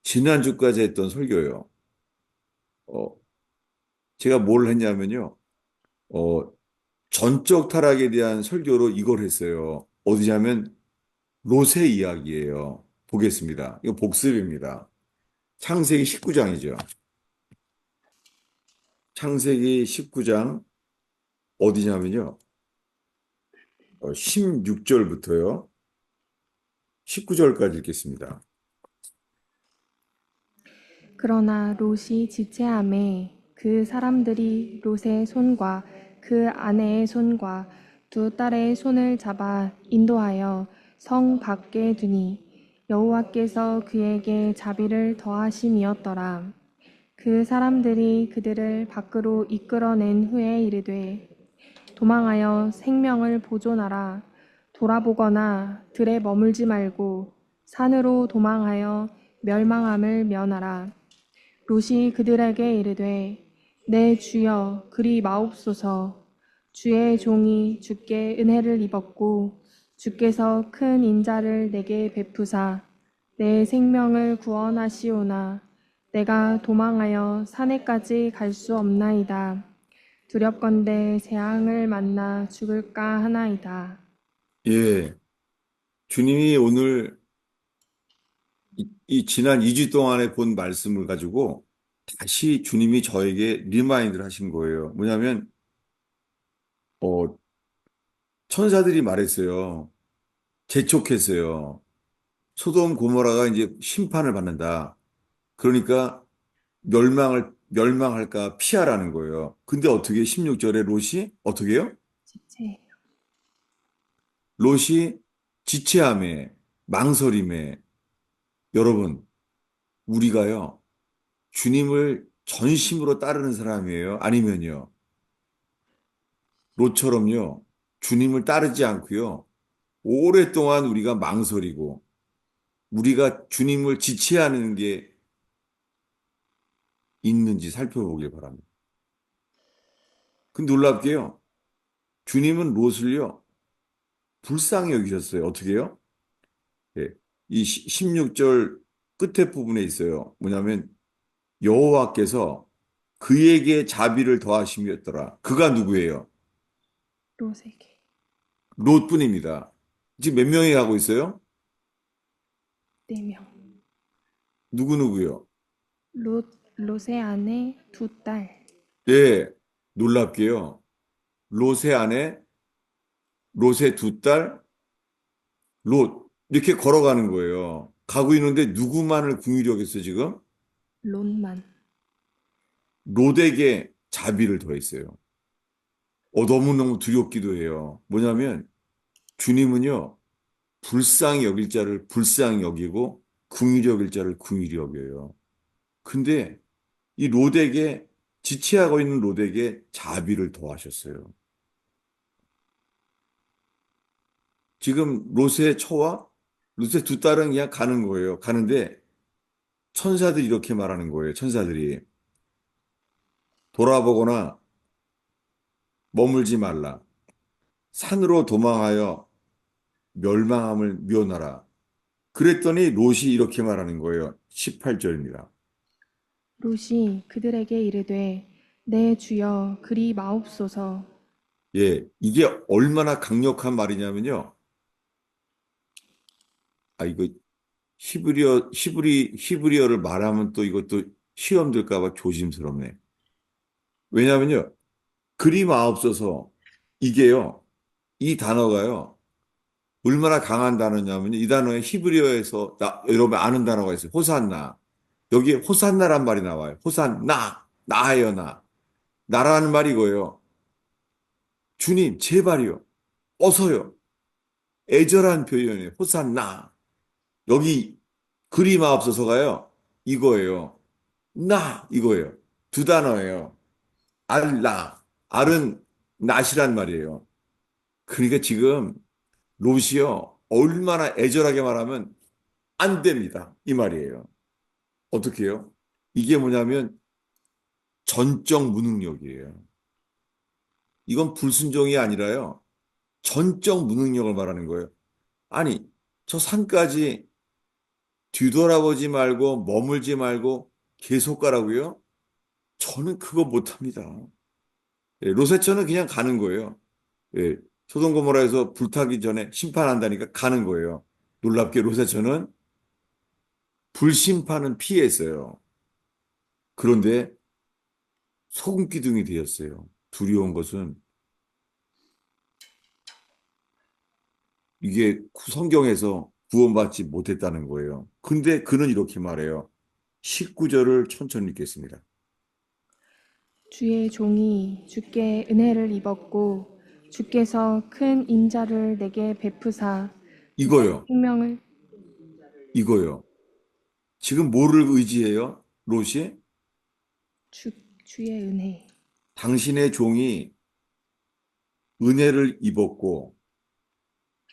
지난주까지 했던 설교요. 어, 제가 뭘 했냐면요, 어, 전적 타락에 대한 설교로 이걸 했어요. 어디냐면, 롯의 이야기예요. 보겠습니다. 이거 복습입니다. 창세기 19장이죠. 창세기 19장, 어디냐면요, 16절부터요, 19절까지 읽겠습니다. 그러나 롯이 지체함에 그 사람들이 롯의 손과 그 아내의 손과 두 딸의 손을 잡아 인도하여 성 밖에 두니 여호와께서 그에게 자비를 더하심이었더라. 그 사람들이 그들을 밖으로 이끌어낸 후에 이르되 도망하여 생명을 보존하라. 돌아보거나 들에 머물지 말고 산으로 도망하여 멸망함을 면하라. 롯이 그들에게 이르되 내 주여 그리 마옵소서. 주의 종이 주께 은혜를 입었고 주께서 큰 인자를 내게 베푸사 내 생명을 구원하시오나 내가 도망하여 산에까지 갈 수 없나이다. 두렵건대 재앙을 만나 죽을까 하나이다. 예, 주님이 오늘 이 지난 2주 동안에 본 말씀을 가지고 다시 주님이 저에게 리마인드를 하신 거예요. 뭐냐면, 어, 천사들이 말했어요. 재촉했어요. 소돔 고모라가 이제 심판을 받는다. 그러니까 멸망할까 피하라는 거예요. 근데 어떻게 16절에 롯이 어떻게 해요? 지체. 롯이 지체함에, 망설임에, 여러분, 우리가요, 주님을 전심으로 따르는 사람이에요? 아니면요, 롯처럼요, 주님을 따르지 않고요, 오랫동안 우리가 망설이고, 우리가 주님을 지체하는 게 있는지 살펴보길 바랍니다. 그 놀랍게요, 주님은 롯을요, 불쌍히 여기셨어요. 어떻게 해요? 예, 이 16절 끝에 부분에 있어요. 뭐냐면, 여호와께서 그에게 자비를 더하심이었더라. 그가 누구예요? 롯에게 롯뿐입니다. 지금 몇 명이 가고 있어요? 4명. 누구누구요? 롯의 아내 두 딸. 예, 놀랍게요. 롯의 아내 롯의 두 딸, 롯. 이렇게 걸어가는 거예요. 가고 있는데 누구만을 궁일이 여겼어요, 지금? 롯만. 롯에게 자비를 더했어요. 너무너무 두렵기도 해요. 뭐냐면 주님은요, 불쌍히 여길 자를 불쌍히 여기고 긍휼히 여길 자를 긍휼히 여겨요. 근데 이 롯에게 지체하고 있는 롯에게 자비를 더하셨어요. 지금 롯의 처와 롯의 두 딸은 그냥 가는 거예요. 가는데 천사들이 이렇게 말하는 거예요. 천사들이 돌아보거나 머물지 말라. 산으로 도망하여 멸망함을 면하라. 그랬더니 롯이 이렇게 말하는 거예요. 18절입니다. 롯이 그들에게 이르되 내 주여 그리 마옵소서. 예, 이게 얼마나 강력한 말이냐면요. 이거 히브리어를 말하면 또 이것도 시험 들까 봐 조심스럽네. 왜냐면요. 그리 마옵소서 이게요. 이 단어가요. 얼마나 강한 단어냐면요. 이 단어에 히브리어에서 여러분 아는 단어가 있어요. 호산나. 여기에 호산나란 말이 나와요. 호산나. 나예요, 나. 나라는 말이 이거예요. 주님, 제발요. 어서요. 애절한 표현이에요. 호산나. 여기 그리 마옵소서가요. 이거예요. 나 이거예요. 두 단어예요. 알라. 알은 낫이란 말이에요. 그러니까 지금 롯이요. 얼마나 애절하게 말하면 안 됩니다. 이 말이에요. 어떻게 해요? 이게 뭐냐면 전적 무능력이에요. 이건 불순종이 아니라요. 전적 무능력을 말하는 거예요. 아니, 저 산까지 뒤돌아보지 말고 머물지 말고 계속 가라고요? 저는 그거 못합니다. 예, 로세처는 그냥 가는 거예요. 예, 소돔 고모라에서 불타기 전에 심판한다니까 가는 거예요. 놀랍게 로세처는 불심판은 피했어요. 그런데 소금 기둥이 되었어요. 두려운 것은 이게 성경에서 구원받지 못했다는 거예요. 근데 그는 이렇게 말해요. 19절을 천천히 읽겠습니다. 주의 종이 주께 은혜를 입었고 주께서 큰 인자를 내게 베푸사 내 이거요. 생명을 이거요. 지금 뭐를 의지해요? 롯이? 주, 주의 은혜. 당신의 종이 은혜를 입었고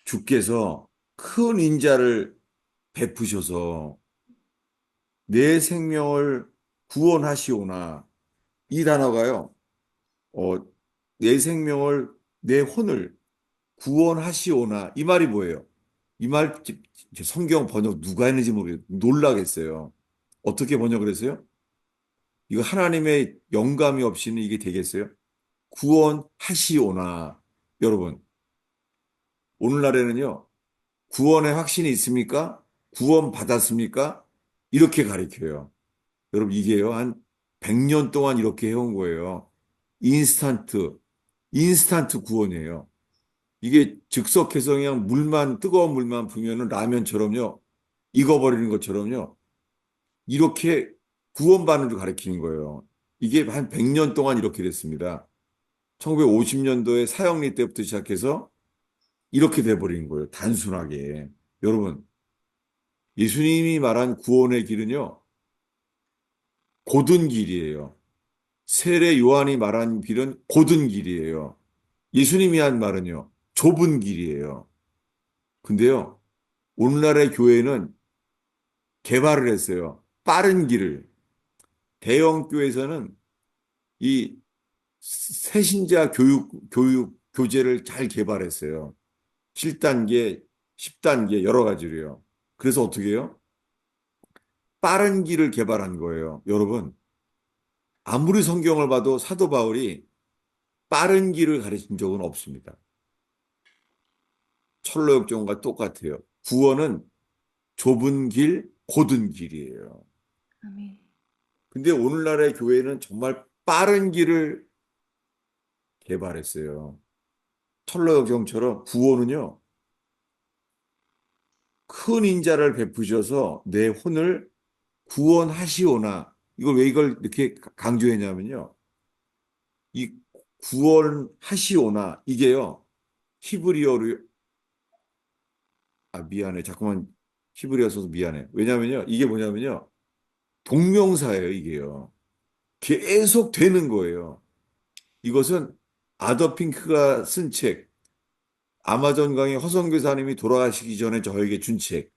주께서 큰 인자를 베푸셔서 내 생명을 구원하시오나 이 단어가요. 어, 내 생명을 내 혼을 구원하시오나 이 말이 뭐예요? 이 말 성경 번역 누가 했는지 모르겠어요. 놀라겠어요. 어떻게 번역을 했어요? 이거 하나님의 영감이 없이는 이게 되겠어요? 구원하시오나 여러분 오늘날에는요. 구원의 확신이 있습니까? 구원 받았습니까? 이렇게 가리켜요. 여러분 이게요. 한 100년 동안 이렇게 해온 거예요. 인스턴트, 인스턴트 구원이에요. 이게 즉석해서 그냥 뜨거운 물만 부으면 라면처럼요. 익어버리는 것처럼요. 이렇게 구원받는 걸 가리키는 거예요. 이게 한 100년 동안 이렇게 됐습니다. 1950년도에 사형리 때부터 시작해서 이렇게 돼버린 거예요. 단순하게. 여러분, 예수님이 말한 구원의 길은요, 곧은 길이에요. 세례 요한이 말한 길은 곧은 길이에요. 예수님이 한 말은요, 좁은 길이에요. 근데요, 오늘날의 교회는 개발을 했어요. 빠른 길을. 대형 교회에서는 이 새신자 교제를 잘 개발했어요. 7단계, 10단계, 여러 가지로요. 그래서 어떻게 해요? 빠른 길을 개발한 거예요. 여러분, 아무리 성경을 봐도 사도 바울이 빠른 길을 가르친 적은 없습니다. 철로역정과 똑같아요. 구원은 좁은 길, 곧은 길이에요. 아멘. 근데 오늘날의 교회는 정말 빠른 길을 개발했어요. 철로역경처럼 구원은요, 큰 인자를 베푸셔서 내 혼을 구원하시오나, 이걸 왜 이걸 이렇게 강조했냐면요. 이 구원하시오나, 이게요, 히브리어로, 미안해. 자꾸만 히브리어 써서 미안해. 왜냐면요, 이게 뭐냐면요. 동명사예요, 이게요. 계속 되는 거예요. 이것은 아더 핑크가 쓴 책, 아마존 강의 허성 교사님이 돌아가시기 전에 저에게 준 책,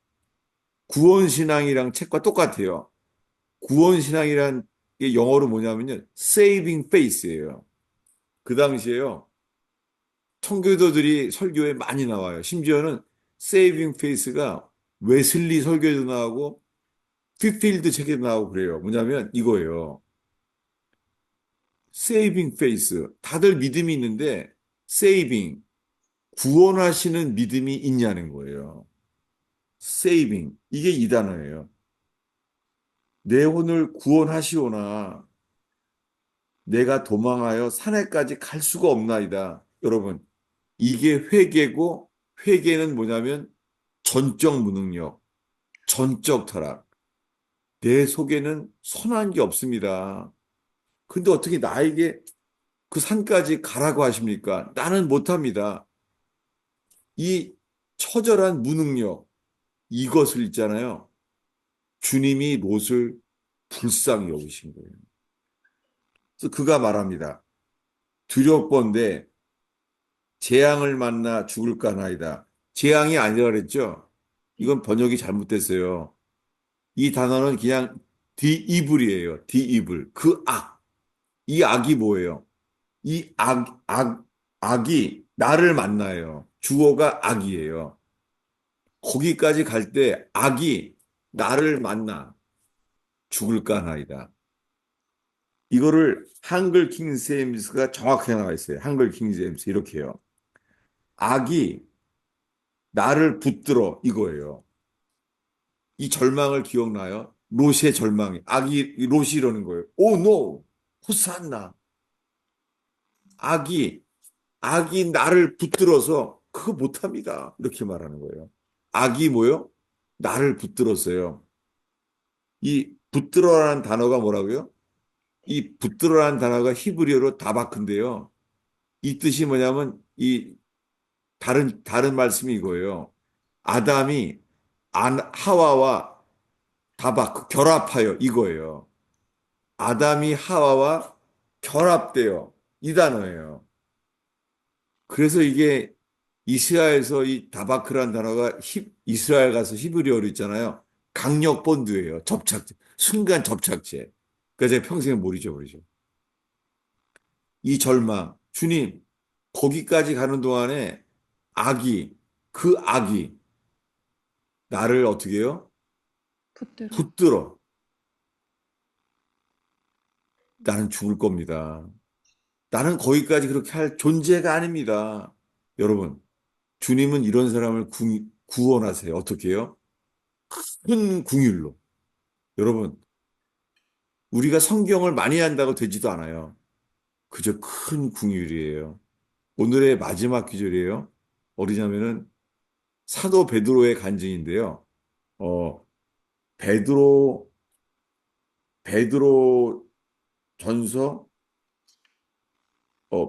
구원신앙이랑 책과 똑같아요. 구원신앙이란 게 영어로 뭐냐면요. saving faith예요. 그 당시에요. 청교도들이 설교에 많이 나와요. 심지어는 saving faith가 웨슬리 설교에도 나오고 휘필드 책에도 나오고 그래요. 뭐냐면 이거예요. saving faith. 다들 믿음이 있는데 saving, 구원하시는 믿음이 있냐는 거예요. saving. 이게 이 단어예요. 내 혼을 구원하시오나 내가 도망하여 산에까지 갈 수가 없나이다. 여러분, 이게 회개고 회개는 뭐냐면 전적 무능력, 전적 타락. 내 속에는 선한 게 없습니다. 근데 어떻게 나에게 그 산까지 가라고 하십니까? 나는 못합니다. 이 처절한 무능력, 이것을 있잖아요. 주님이 롯을 불쌍히 여기신 거예요. 그래서 그가 말합니다. 두렵건대 재앙을 만나 죽을까나이다. 재앙이 아니라 그랬죠? 이건 번역이 잘못됐어요. 이 단어는 그냥 the evil이에요. the evil. 그 악. 이 악이 뭐예요? 악이 나를 만나요. 주어가 악이에요. 거기까지 갈 때 악이 나를 만나 죽을까나이다. 이거를 한글 킹제임스가 정확하게 나와 있어요. 한글 킹제임스 이렇게요. 악이 나를 붙들어 이거예요. 이 절망을 기억나요? 롯의 절망이. 악이 롯이 이러는 거예요. 오, 노! 호산나. 악이, 악이 나를 붙들어서 그거 못합니다. 이렇게 말하는 거예요. 악이 뭐요? 나를 붙들었어요. 이 붙들어라는 단어가 뭐라고요? 이 붙들어라는 단어가 히브리어로 다바크인데요. 이 뜻이 뭐냐면 이 다른 말씀이 이거예요. 아담이 하와와 다바크 결합하여 이거예요. 아담이 하와와 결합되어 이 단어예요. 그래서 이게 이스라엘에서 이 다바크란 단어가 이스라엘 가서 히브리어로 있잖아요. 강력 본드예요. 접착제. 순간 접착제. 그러니까 제가 평생에 못 잊어버리죠. 이 절망. 주님, 거기까지 가는 동안에 그 악이 나를 어떻게 해요? 붙들어. 붙들어. 나는 죽을 겁니다. 나는 거기까지 그렇게 할 존재가 아닙니다. 여러분, 주님은 이런 사람을 구원하세요. 어떻게 해요? 큰 궁율로. 여러분, 우리가 성경을 많이 한다고 되지도 않아요. 그저 큰 궁율이에요. 오늘의 마지막 기절이에요. 어디냐면은 사도 베드로의 간증인데요. 어, 베드로, 베드로 전서,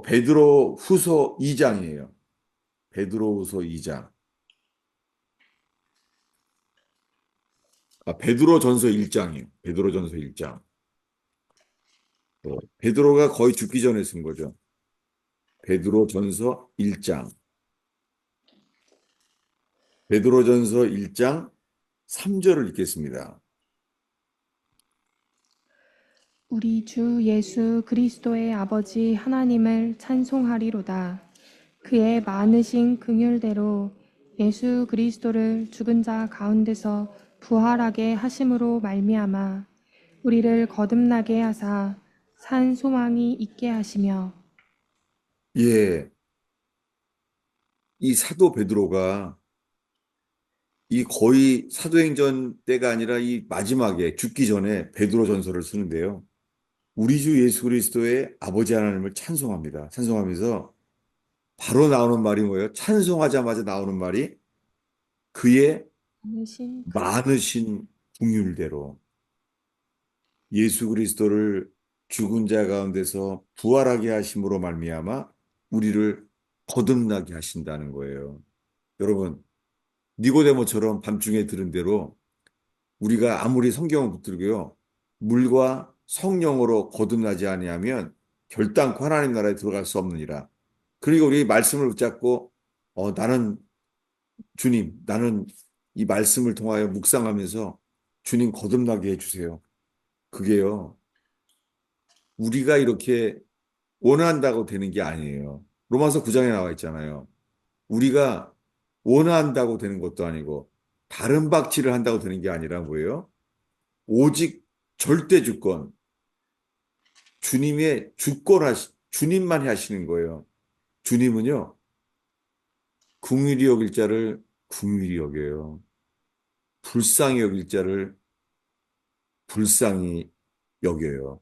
베드로 후서 2장이에요. 베드로 후서 2장. 베드로 전서 1장이에요. 베드로 전서 1장. 베드로가 거의 죽기 전에 쓴 거죠. 베드로 전서 1장. 베드로 전서 1장 3절을 읽겠습니다. 우리 주 예수 그리스도의 아버지 하나님을 찬송하리로다. 그의 많으신 긍휼대로 예수 그리스도를 죽은 자 가운데서 부활하게 하심으로 말미암아 우리를 거듭나게 하사 산 소망이 있게 하시며 예, 이 사도 베드로가 이 거의 사도행전 때가 아니라 이 마지막에 죽기 전에 베드로 전서를 쓰는데요. 우리 주 예수 그리스도의 아버지 하나님을 찬송합니다. 찬송하면서 바로 나오는 말이 뭐예요? 찬송하자마자 나오는 말이 그의 많으신 그 많으신 긍휼대로 예수 그리스도를 죽은 자 가운데서 부활하게 하심으로 말미암아 우리를 거듭나게 하신다는 거예요. 여러분, 니고데모처럼 밤중에 들은 대로 우리가 아무리 성경을 붙들고요, 물과 성령으로 거듭나지 아니하면 결단코 하나님 나라에 들어갈 수 없느니라. 그리고 우리 말씀을 붙잡고 나는 주님, 나는 이 말씀을 통하여 묵상하면서 주님 거듭나게 해주세요. 그게요, 우리가 이렇게 원한다고 되는 게 아니에요. 로마서 9장에 나와 있잖아요. 우리가 원한다고 되는 것도 아니고 다른 박치를 한다고 되는 게 아니라 뭐예요? 오직 절대 주권, 주님만 하시는 거예요. 주님은요, 긍휼히 여길 자를 긍휼히 여겨요. 불쌍히 여길 자를 불쌍히 여겨요.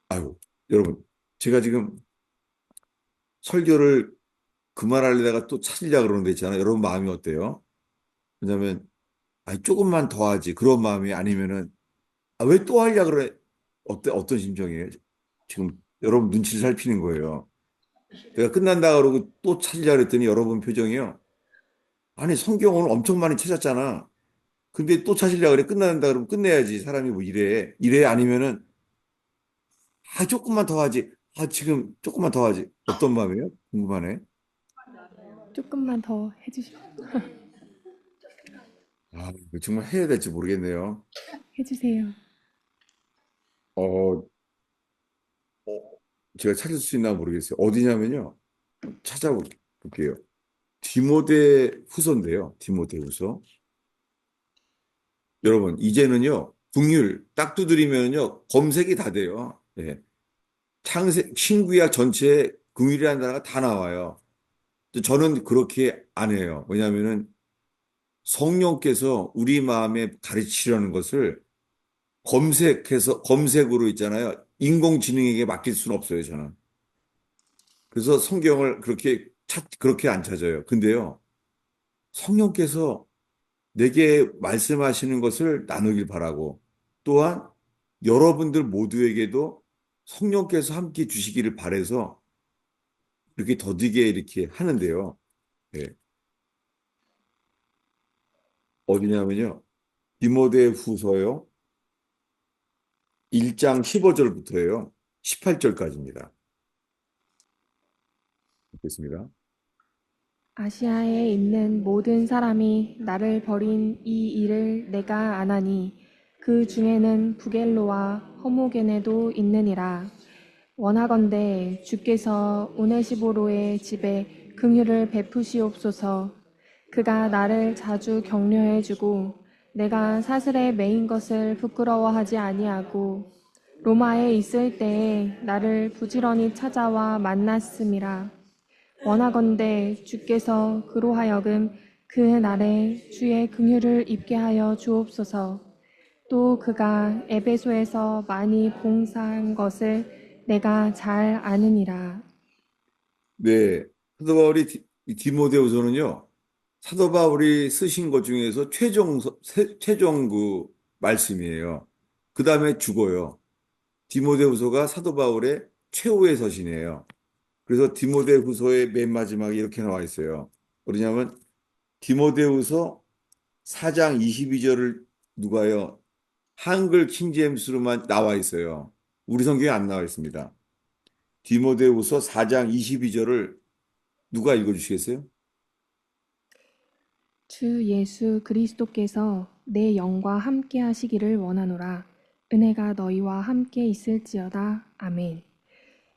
아이고, 여러분, 제가 지금 설교를 그만하려다가 또 찾으려고 그러는 데 있잖아요. 여러분 마음이 어때요? 왜냐면, 아니, 조금만 더 하지. 그런 마음이 아니면은, 왜 또 하려고 그래? 어떤 심정이에요? 지금 여러분 눈치를 살피는 거예요. 내가 끝난다 그러고 또 찾으려고 그랬더니 여러분 표정이요. 아니, 성경 오늘 엄청 많이 찾았잖아. 근데 또 찾으려고 그래. 끝난다 그러면 끝내야지. 사람이 뭐 이래. 이래 아니면은, 조금만 더 하지. 지금 조금만 더 하지. 어떤 마음이에요? 궁금하네. 조금만 더 해주시 이거 정말 해야 될지 모르겠네요. 해주세요. 어, 제가 찾을 수 있나 모르겠어요. 어디냐면요. 찾아볼게요. 디모데 후서인데요. 디모데 후서. 여러분, 이제는요. 국률 딱 두드리면요. 검색이 다 돼요. 예. 신구약 전체에 국률이라는 단어가 다 나와요. 저는 그렇게 안 해요. 왜냐하면은 성령께서 우리 마음에 가르치려는 것을 검색으로 있잖아요. 인공지능에게 맡길 수는 없어요, 저는. 그래서 성경을 그렇게 안 찾아요. 근데요, 성령께서 내게 말씀하시는 것을 나누길 바라고, 또한 여러분들 모두에게도 성령께서 함께 주시기를 바래서 이렇게 더디게 이렇게 하는데요. 예. 어디냐면요. 디모데 후서요. 1장 15절부터예요. 18절까지입니다. 읽겠습니다. 아시아에 있는 모든 사람이 나를 버린 이 일을 내가 아나니 그 중에는 부겔로와 허모게네도 있느니라. 원하건대 주께서 오네시보로의 집에 긍휼을 베푸시옵소서. 그가 나를 자주 격려해 주고 내가 사슬에 매인 것을 부끄러워하지 아니하고 로마에 있을 때에 나를 부지런히 찾아와 만났음이라. 원하건대 주께서 그로 하여금 그 날에 주의 긍휼을 입게 하여 주옵소서. 또 그가 에베소에서 많이 봉사한 것을 내가 잘 아느니라. 네. 사도 바울이 이 디모데후서는요. 사도 바울이 쓰신 것 중에서 최종 그 말씀이에요. 그 다음에 죽어요. 디모데후서가 사도 바울의 최후의 서신이에요. 그래서 디모데후서의 맨 마지막에 이렇게 나와 있어요. 뭐냐면 디모데후서 4장 22절을 누가요? 한글 킹제임스로만 나와 있어요. 우리 성경에 안 나와 있습니다. 디모데후서 4장 22절을 누가 읽어주시겠어요? 주 예수 그리스도께서 내 영과 함께 하시기를 원하노라. 은혜가 너희와 함께 있을지어다. 아멘.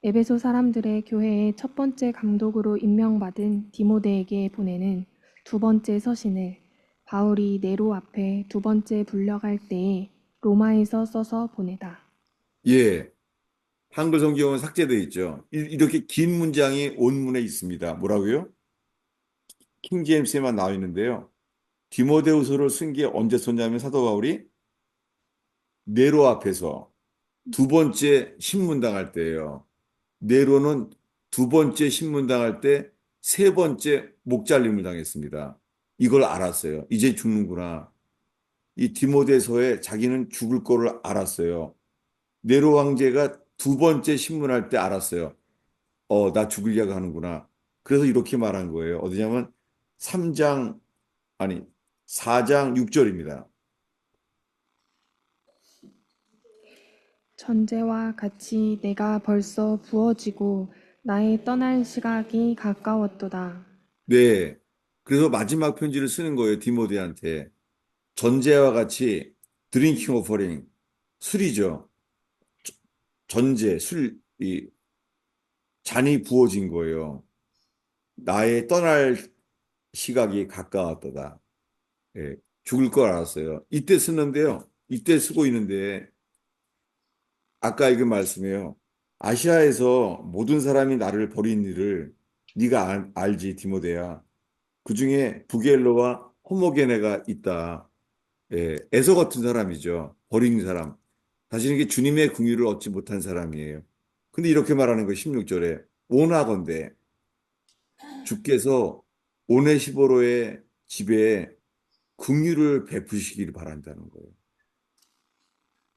에베소 사람들의 교회의 첫 번째 감독으로 임명받은 디모데에게 보내는 두 번째 서신을 바울이 네로 앞에 두 번째 불려갈 때에 로마에서 써서 보내다. 예, 한글 성경은 삭제되어 있죠. 이렇게 긴 문장이 원문에 있습니다. 뭐라고요? 킹제임스에만 나와 있는데요. 디모데후서를 쓴 게 언제 썼냐면 사도 바울이 네로 앞에서 두 번째 신문당 할 때예요. 네로는 두 번째 신문당할 때 세 번째 목잘림을 당했습니다. 이걸 알았어요. 이제 죽는구나. 이 디모데서에 자기는 죽을 거를 알았어요. 네로 황제가 두 번째 신문할 때 알았어요. 나 죽으려고 하는구나. 그래서 이렇게 말한 거예요. 어디냐면 3장, 아니, 4장 6절입니다. 전제와 같이 내가 벌써 부어지고 나의 떠날 시각이 가까웠도다. 네. 그래서 마지막 편지를 쓰는 거예요. 디모데한테. 전제와 같이 드링킹 오퍼링, 술이죠. 전제, 잔이 부어진 거예요. 나의 떠날 시각이 가까웠도다. 예, 죽을 걸 알았어요. 이때 쓰는데요. 이때 쓰고 있는데 아까 읽은 말씀이에요. 아시아에서 모든 사람이 나를 버린 일을 네가 알지, 디모데야. 그중에 부겔로와 호모게네가 있다. 예, 에서 같은 사람이죠. 버린 사람. 사실은 이게 주님의 긍휼을 얻지 못한 사람이에요. 근데 이렇게 말하는 거예요. 16절에. 오나건대 주께서 오네시보로의 집에 긍휼을 베푸시기를 바란다는 거예요.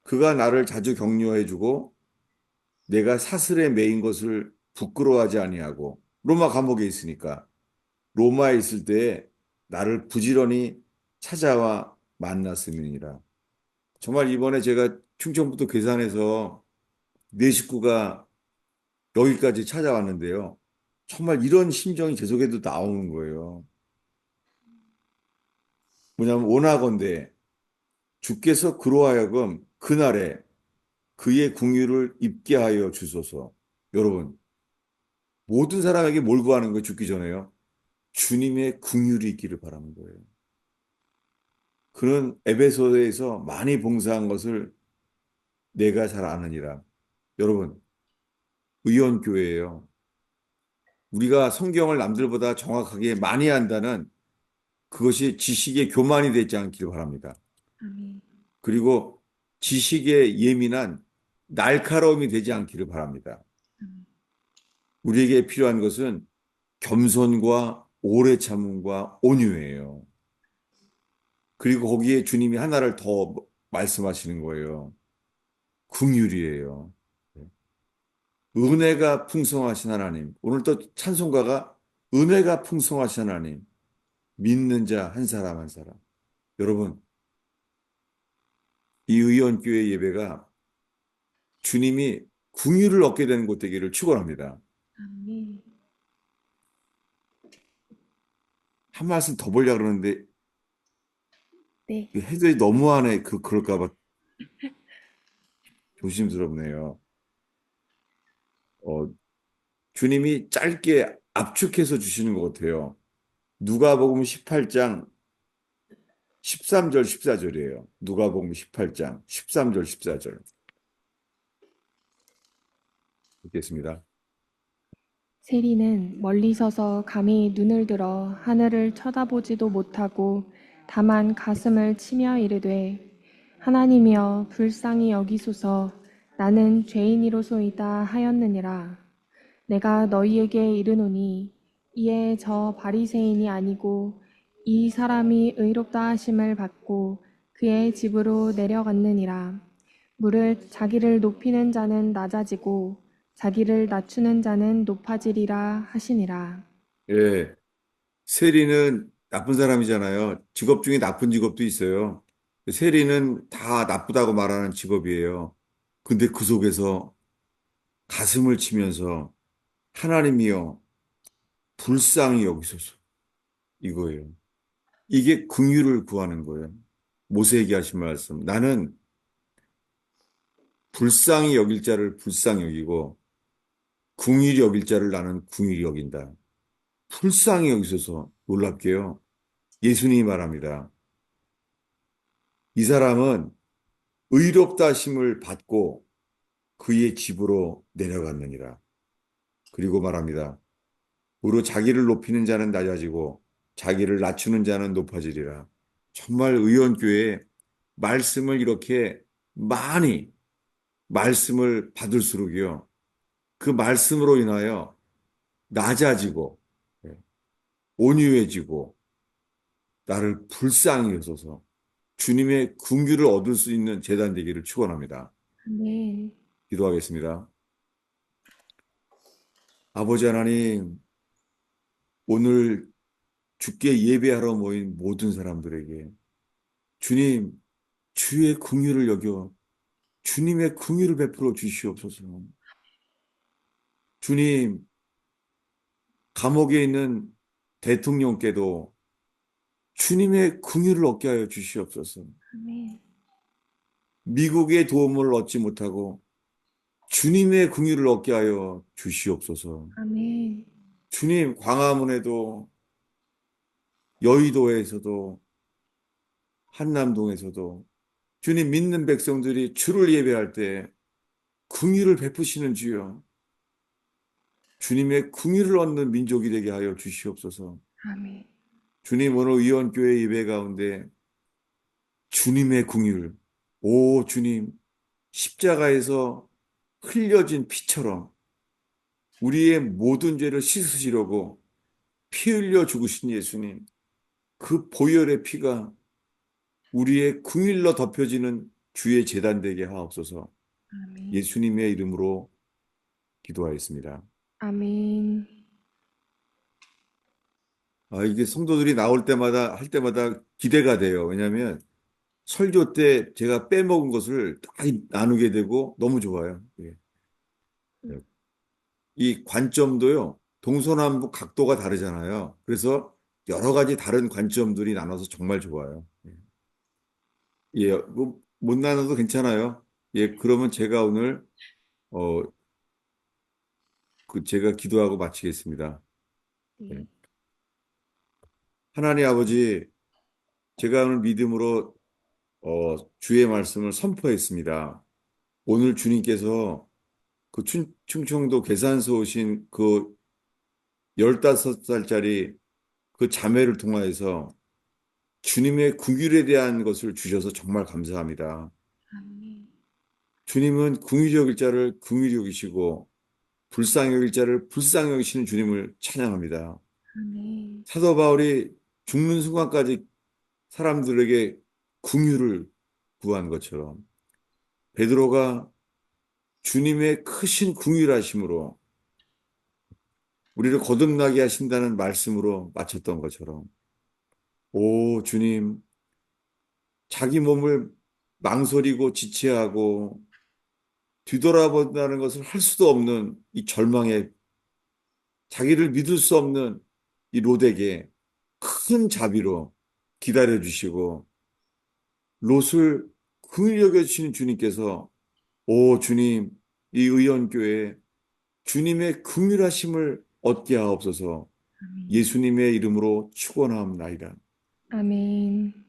그가 나를 자주 격려해주고 내가 사슬에 매인 것을 부끄러워하지 아니하고 로마 감옥에 있으니까 로마에 있을 때 나를 부지런히 찾아와 만났음이니라. 정말 이번에 제가 충청북도 괴산에서 내 식구가 여기까지 찾아왔는데요. 정말 이런 심정이 제 속에도 나오는 거예요. 뭐냐면 원하건대 주께서 그로 하여금 그날에 그의 궁유를 입게 하여 주소서. 여러분, 모든 사람에게 뭘 구하는 거예요? 죽기 전에요. 주님의 궁유를 있기를 바라는 거예요. 그는 에베소에서 많이 봉사한 것을 내가 잘 아느니라. 여러분, 의원교회예요. 우리가 성경을 남들보다 정확하게 많이 한다는 그것이 지식의 교만이 되지 않기를 바랍니다. 아멘. 그리고 지식에 예민한 날카로움이 되지 않기를 바랍니다. 우리에게 필요한 것은 겸손과 오래 참음과 온유예요. 그리고 거기에 주님이 하나를 더 말씀하시는 거예요. 긍휼이에요. 은혜가 풍성하신 하나님. 오늘 또 찬송가가 은혜가 풍성하신 하나님. 믿는 자 한 사람 한 사람. 여러분, 이 의원교회 예배가 주님이 긍휼을 얻게 되는 곳 되기를 축원합니다. 아멘. 한 말씀 더 보려고 그러는데 네. 해도 너무하네. 그럴까 봐 조심스럽네요. 어, 주님이 짧게 압축해서 주시는 것 같아요. 누가복음 18장 13절 14절이에요. 누가복음 18장 13절 14절. 읽겠습니다. 세리는 멀리 서서 감히 눈을 들어 하늘을 쳐다보지도 못하고 다만 가슴을 치며 이르되 하나님이여 불쌍히 여기소서 나는 죄인이로소이다 하였느니라. 내가 너희에게 이르노니 이에 저 바리새인이 아니고 이 사람이 의롭다 하심을 받고 그의 집으로 내려갔느니라. 무릇 자기를 높이는 자는 낮아지고 자기를 낮추는 자는 높아지리라 하시니라. 예, 세리는 나쁜 사람이잖아요. 직업 중에 나쁜 직업도 있어요. 세리는 다 나쁘다고 말하는 직업이에요. 근데 그 속에서 가슴을 치면서 하나님이여 불쌍히 여기소서 이거예요. 이게 긍휼을 구하는 거예요. 모세에게 하신 말씀. 나는 불쌍히 여길 자를 불쌍히 여기고 궁일이 여길 자를 나는 궁일이 여긴다. 불쌍히 여기소서 놀랍게요. 예수님이 말합니다. 이 사람은 의롭다 심을 받고 그의 집으로 내려갔느니라. 그리고 말합니다. 무릇 자기를 높이는 자는 낮아지고 자기를 낮추는 자는 높아지리라. 정말 의원교회에 말씀을 이렇게 많이 말씀을 받을수록요. 그 말씀으로 인하여 낮아지고 예, 온유해지고 나를 불쌍히 여소서 주님의 긍휼을 얻을 수 있는 제단 되기를 축원합니다. 아멘. 기도하겠습니다. 아버지 하나님, 오늘 주께 예배하러 모인 모든 사람들에게 주님, 주의 긍휼을 여겨 주님의 긍휼을 베풀어 주시옵소서. 주님, 감옥에 있는 대통령께도 주님의 긍휼을 얻게 하여 주시옵소서. 아멘. 미국의 도움을 얻지 못하고 주님의 긍휼을 얻게 하여 주시옵소서. 아멘. 주님, 광화문에도 여의도에서도 한남동에서도 주님 믿는 백성들이 주를 예배할 때 긍휼을 베푸시는 주여. 주님의 긍휼을 얻는 민족이 되게 하여 주시옵소서. 아멘. 주님 오늘 의원교회 예배 가운데 주님의 긍휼, 오 주님 십자가에서 흘려진 피처럼 우리의 모든 죄를 씻으시려고 피 흘려 죽으신 예수님, 그 보혈의 피가 우리의 긍휼로 덮여지는 주의 제단 되게 하옵소서. 아멘. 예수님의 이름으로 기도하였습니다. 아멘. 이게 성도들이 나올 때마다 할 때마다 기대가 돼요. 왜냐하면 설교 때 제가 빼먹은 것을 다 나누게 되고 너무 좋아요. 예. 예. 이 관점도요, 동서남북 각도가 다르잖아요. 그래서 여러 가지 다른 관점들이 나눠서 정말 좋아요. 예, 못 나눠도 괜찮아요. 예, 그러면 제가 오늘, 어, 제가 기도하고 마치겠습니다. 예. 네. 하나님 아버지, 제가 오늘 믿음으로, 주의 말씀을 선포했습니다. 오늘 주님께서 그 충청도 괴산서 오신 그 15살짜리 그 자매를 통하여서 주님의 긍휼에 대한 것을 주셔서 정말 감사합니다. 아멘. 주님은 긍휼히 여길 자를 긍휼히 여기시고 불쌍히 여길 자를 불쌍히 여기시는 주님을 찬양합니다. 아멘. 사도 바울이 죽는 순간까지 사람들에게 긍휼을 구한 것처럼 베드로가 주님의 크신 긍휼하심으로 우리를 거듭나게 하신다는 말씀으로 마쳤던 것처럼 오 주님 자기 몸을 망설이고 지체하고 뒤돌아본다는 것을 할 수도 없는 이 절망에 자기를 믿을 수 없는 이 롯에게 큰 자비로 기다려 주시고 롯을 긍휼히 여겨 주시는 주님께서 오 주님 이 의원교회 주님의 긍휼하심을 얻게 하옵소서. 아멘. 예수님의 이름으로 축원하옵나이다. 아멘.